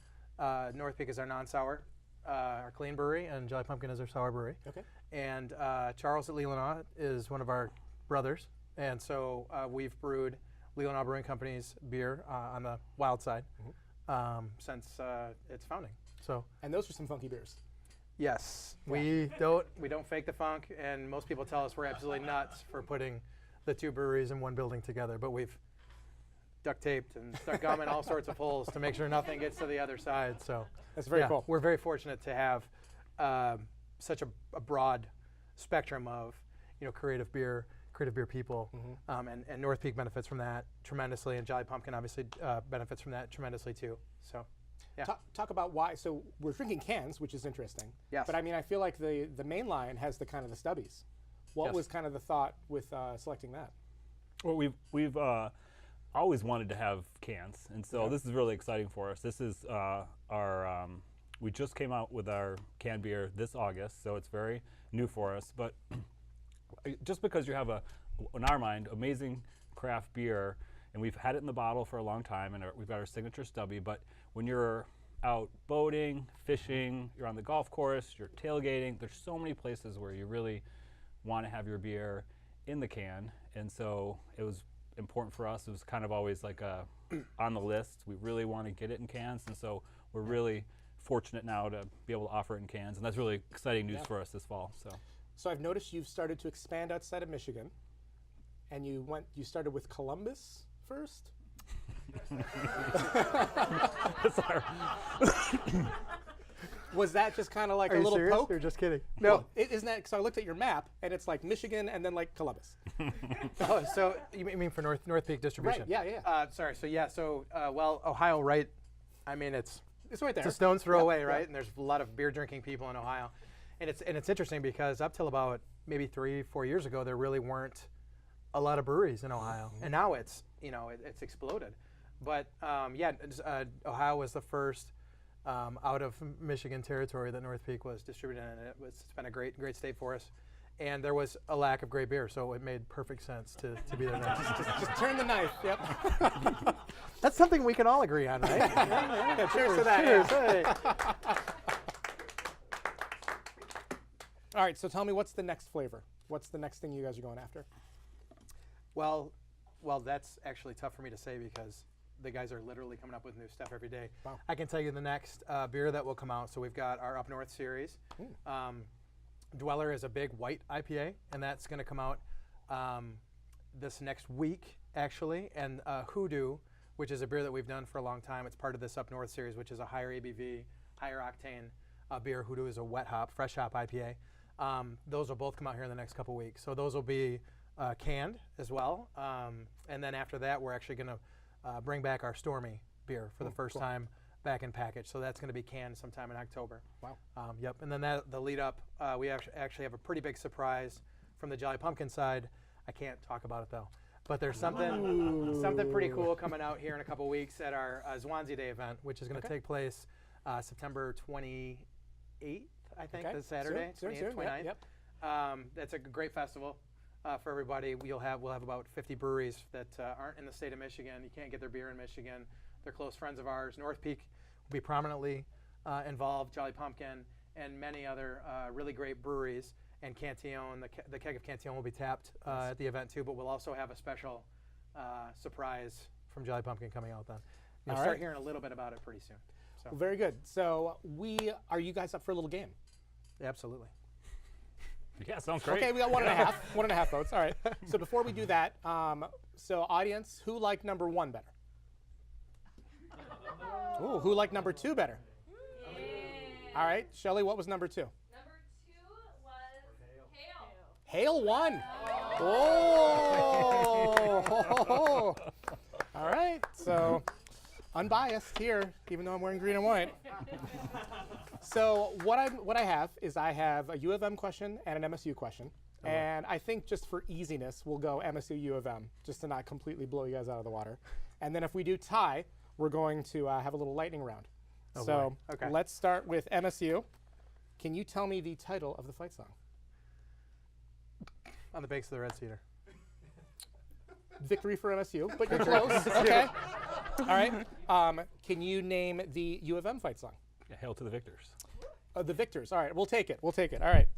Speaker 14: North Peak is our non-sour, our clean brewery, and Jolly Pumpkin is our sour brewery.
Speaker 2: Okay.
Speaker 14: And Charles at Leelanau is one of our brothers, and so we've brewed Leelanau Brewing Company's beer on the wild side since its founding. So.
Speaker 2: And those are some funky beers.
Speaker 14: Yes, we don't fake the funk, and most people tell us we're absolutely nuts for putting the two breweries in one building together. But we've duct taped and stuck gum in all sorts of holes to make sure nothing gets to the other side. So
Speaker 2: that's very cool.
Speaker 14: We're very fortunate to have such a broad spectrum of creative beer people, and North Peak benefits from that tremendously, and Jolly Pumpkin obviously benefits from that tremendously too. So. Yeah.
Speaker 2: Talk about why. So we're drinking cans, which is interesting.
Speaker 14: Yes.
Speaker 2: But I mean, I feel like the main line has the kind of the stubbies. What was kind of the thought with selecting that?
Speaker 15: Well, we've always wanted to have cans, and so this is really exciting for us. This is our we just came out with our canned beer this August, so it's very new for us. But just because you have in our mind, amazing craft beer, and we've had it in the bottle for a long time, and we've got our signature stubby, but when you're out boating, fishing, you're on the golf course, you're tailgating, there's so many places where you really want to have your beer in the can, and so it was important for us. It was kind of always like on the list. We really want to get it in cans, and so we're really fortunate now to be able to offer it in cans, and that's really exciting news for us this fall.
Speaker 2: So I've noticed you've started to expand outside of Michigan, and you started with Columbus first? Was that just kind of like a little poke?
Speaker 14: You're just kidding.
Speaker 2: No, well, isn't that? Because I looked at your map and it's like Michigan and then like Columbus.
Speaker 14: Oh, so you mean for North Peak distribution?
Speaker 2: Right. Yeah.
Speaker 14: Sorry. So well, Ohio, right? I mean, it's
Speaker 2: right there.
Speaker 14: It's a stone's throw away, right? And there's a lot of beer drinking people in Ohio, and it's interesting because up till about maybe 3-4 years ago, there really weren't a lot of breweries in Ohio, and now it's it's exploded. But Ohio was the first out of Michigan territory that North Peak was distributed in, and it's been a great state for us. And there was a lack of great beer, so it made perfect sense to be there next.
Speaker 2: just turn the knife. Yep.
Speaker 14: That's something we can all agree on, right?
Speaker 2: Yeah, cheers to that.
Speaker 14: Cheers.
Speaker 2: Hey. All right, so tell me, what's the next flavor? What's the next thing you guys are going after?
Speaker 14: Well, that's actually tough for me to say because the guys are literally coming up with new stuff every day.
Speaker 2: Wow.
Speaker 14: I can tell you the next beer that will come out. So we've got our Up North series. Dweller is a big white IPA, and that's going to come out this next week, actually. And Hoodoo, which is a beer that we've done for a long time. It's part of this Up North series, which is a higher ABV, higher octane beer. Hoodoo is a wet hop, fresh hop IPA. Those will both come out here in the next couple weeks. So those will be canned as well. And then after that, we're actually going to bring back our Stormy beer for the first time back in package. So that's going to be canned sometime in October.
Speaker 2: Wow.
Speaker 14: Yep. And then the lead up, we actually have a pretty big surprise from the Jolly Pumpkin side. I can't talk about it though. But there's something pretty cool coming out here in a couple weeks at our Zwanzi Day event, which is going to take place September 28th, I think, this Saturday, 28th, 29th.
Speaker 2: Yep.
Speaker 14: That's a great festival for everybody. We'll have about 50 breweries that aren't in the state of Michigan. You can't get their beer in Michigan. They're close friends of ours. North Peak will be prominently involved, Jolly Pumpkin, and many other really great breweries. And Cantillon, the keg of Cantillon will be tapped at the event too, but we'll also have a special surprise from Jolly Pumpkin coming out then. You'll start hearing a little bit about it pretty soon. So.
Speaker 2: Well, very good. So are you guys up for a little game?
Speaker 14: Absolutely.
Speaker 15: Yeah, sounds great.
Speaker 2: Okay, we got 1.5. 1.5 votes. All right. So before we do that, so audience, who liked number 1 better? Ooh, who liked number 2 better? All right, Shelly, what was number 2?
Speaker 12: Number 2 was Hail.
Speaker 2: Hail won. Oh. All right. So unbiased here, even though I'm wearing green and white. So what I have is I have a U of M question and an MSU question. And I think just for easiness, we'll go MSU U of M, just to not completely blow you guys out of the water. And then if we do tie, we're going to have a little lightning round.
Speaker 14: Oh,
Speaker 2: so
Speaker 14: boy. Okay.
Speaker 2: let's start with MSU. Can you tell me the title of the fight song?
Speaker 14: On the Banks of the Red Cedar.
Speaker 2: Victory for MSU, but you're close. Okay. All right. Can you name the U of M fight song?
Speaker 15: Yeah, Hail to the Victors.
Speaker 2: The Victors. All right. We'll take it. We'll take it. All right.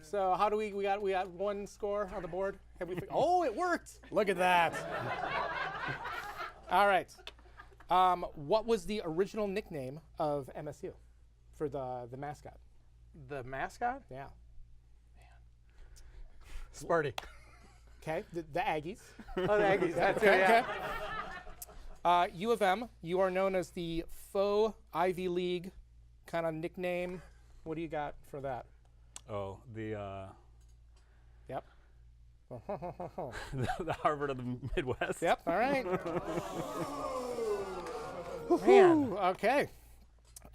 Speaker 2: So how do we got one score on the board? Have we? Oh, it worked. Look at that. All right. What was the original nickname of MSU for the mascot?
Speaker 14: The mascot?
Speaker 2: Yeah.
Speaker 14: Sparty.
Speaker 2: Okay. The Aggies.
Speaker 14: Oh, the Aggies. That's
Speaker 2: Okay.
Speaker 14: it, yeah.
Speaker 2: U of M. You are known as the faux Ivy League kind of nickname. What do you got for that?
Speaker 15: Oh, the
Speaker 2: Yep.
Speaker 15: the Harvard of the Midwest.
Speaker 2: Yep. All right.
Speaker 14: Man.
Speaker 2: Okay.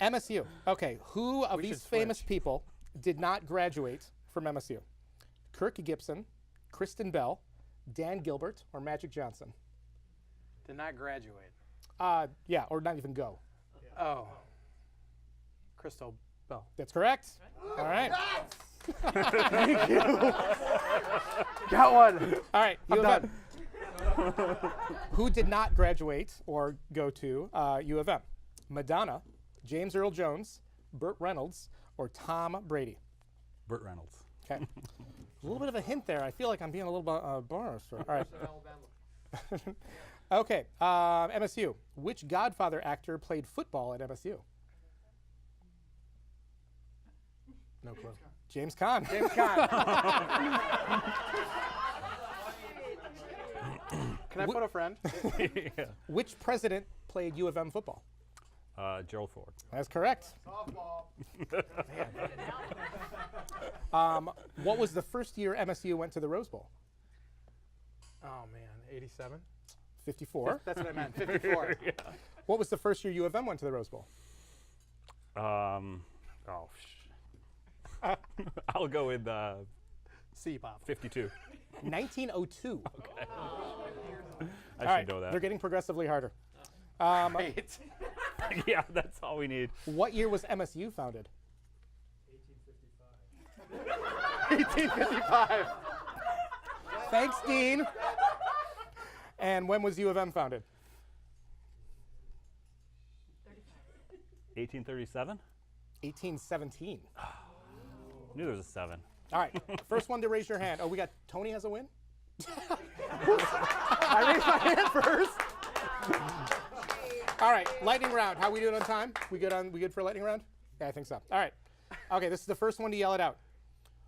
Speaker 2: MSU. Okay. Who of
Speaker 14: We
Speaker 2: these
Speaker 14: should
Speaker 2: famous
Speaker 14: switch.
Speaker 2: people did not graduate from MSU? Kirk Gibson, Kristen Bell, Dan Gilbert, or Magic Johnson?
Speaker 14: Did not graduate.
Speaker 2: Yeah, or not even go.
Speaker 14: Oh. Crystal Bell.
Speaker 2: That's correct. All right.
Speaker 14: Thank you. Got one.
Speaker 2: All right.
Speaker 14: I'm
Speaker 2: U of M.
Speaker 14: done.
Speaker 2: Who did not graduate or go to U of M? Madonna, James Earl Jones, Burt Reynolds, or Tom Brady?
Speaker 15: Burt Reynolds.
Speaker 2: Okay. A little bit of a hint there. I feel like I'm being a little bit biased. All right. Okay. MSU. Which Godfather actor played football at MSU?
Speaker 14: No clue.
Speaker 2: James Caan.
Speaker 14: James Caan. Can I put a friend?
Speaker 15: Yeah.
Speaker 2: Which president played U of M football?
Speaker 15: Gerald Ford.
Speaker 2: That's correct. What was the first year MSU went to the Rose Bowl?
Speaker 14: Oh, man. 87?
Speaker 2: 54.
Speaker 14: That's what I meant. 54.
Speaker 15: Yeah.
Speaker 2: What was the first year U of M went to the Rose Bowl?
Speaker 15: I'll go with
Speaker 14: C-pop.
Speaker 15: 52.
Speaker 2: 1902.
Speaker 15: Okay. I
Speaker 2: All right,
Speaker 15: should know that.
Speaker 2: They're getting progressively harder.
Speaker 14: Great.
Speaker 15: Yeah, that's all we need.
Speaker 2: What year was MSU founded?
Speaker 14: 1855.
Speaker 2: Thanks, Dean. And when was U of M founded?
Speaker 15: 1837?
Speaker 2: 1817.
Speaker 15: Knew there was a 7.
Speaker 2: All right, first one to raise your hand. Oh, we got Tony has a win?
Speaker 14: I raised my hand first.
Speaker 2: All right, lightning round. How we doing on time? We good for a lightning round? Yeah, I think so. All right. Okay, this is the first one to yell it out.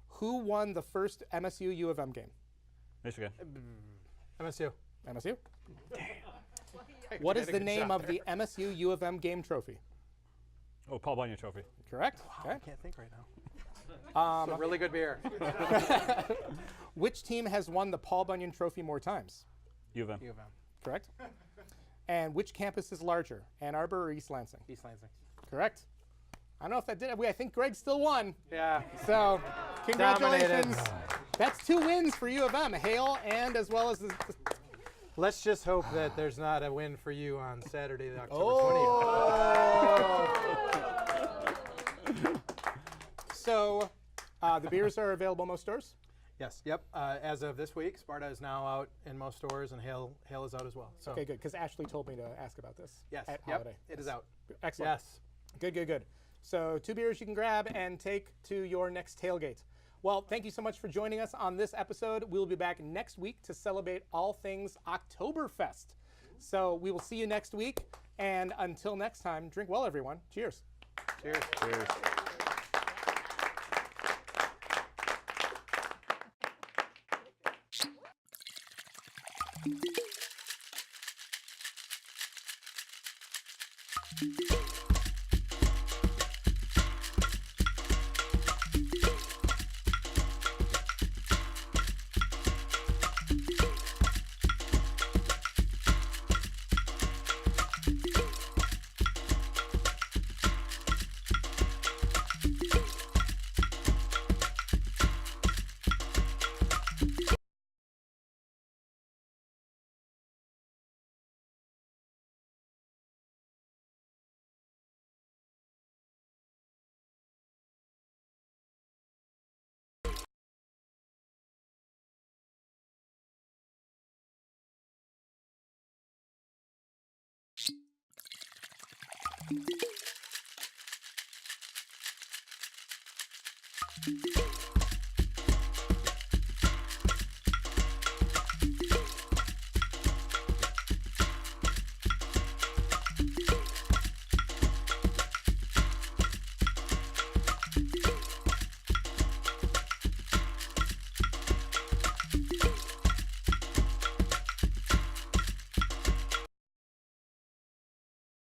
Speaker 2: Who won the first MSU U of M game?
Speaker 15: Michigan.
Speaker 14: MSU.
Speaker 2: MSU? What is the name of the MSU U of M game trophy?
Speaker 15: Oh, Paul Bunyan Trophy.
Speaker 2: Correct.
Speaker 14: Wow, I can't think right now. It's a really good beer.
Speaker 2: Which team has won the Paul Bunyan Trophy more times?
Speaker 15: U of M.
Speaker 14: U of M.
Speaker 2: Correct. And which campus is larger, Ann Arbor or East Lansing?
Speaker 14: East Lansing.
Speaker 2: Correct. I don't know if that did it. I think Greg still won.
Speaker 14: Yeah.
Speaker 2: So, congratulations.
Speaker 14: Dominated.
Speaker 2: That's 2 wins for U of M, Hale and as well as the
Speaker 14: Let's just hope that there's not a win for you on Saturday, the October 20th.
Speaker 2: So, the beers are available most stores?
Speaker 14: Yes. Yep. As of this week, Sparta is now out in most stores, and Hale is out as well. So.
Speaker 2: Okay, good, because Ashley told me to ask about this.
Speaker 14: Yes.
Speaker 2: At
Speaker 14: Yep.
Speaker 2: Holiday.
Speaker 14: It is out.
Speaker 2: Excellent.
Speaker 14: Yes.
Speaker 2: Good, good, good. So 2 beers you can grab and take to your next tailgate. Well, thank you so much for joining us on this episode. We'll be back next week to celebrate all things Oktoberfest. So we will see you next week. And until next time, drink well, everyone. Cheers.
Speaker 14: Cheers.
Speaker 15: Cheers.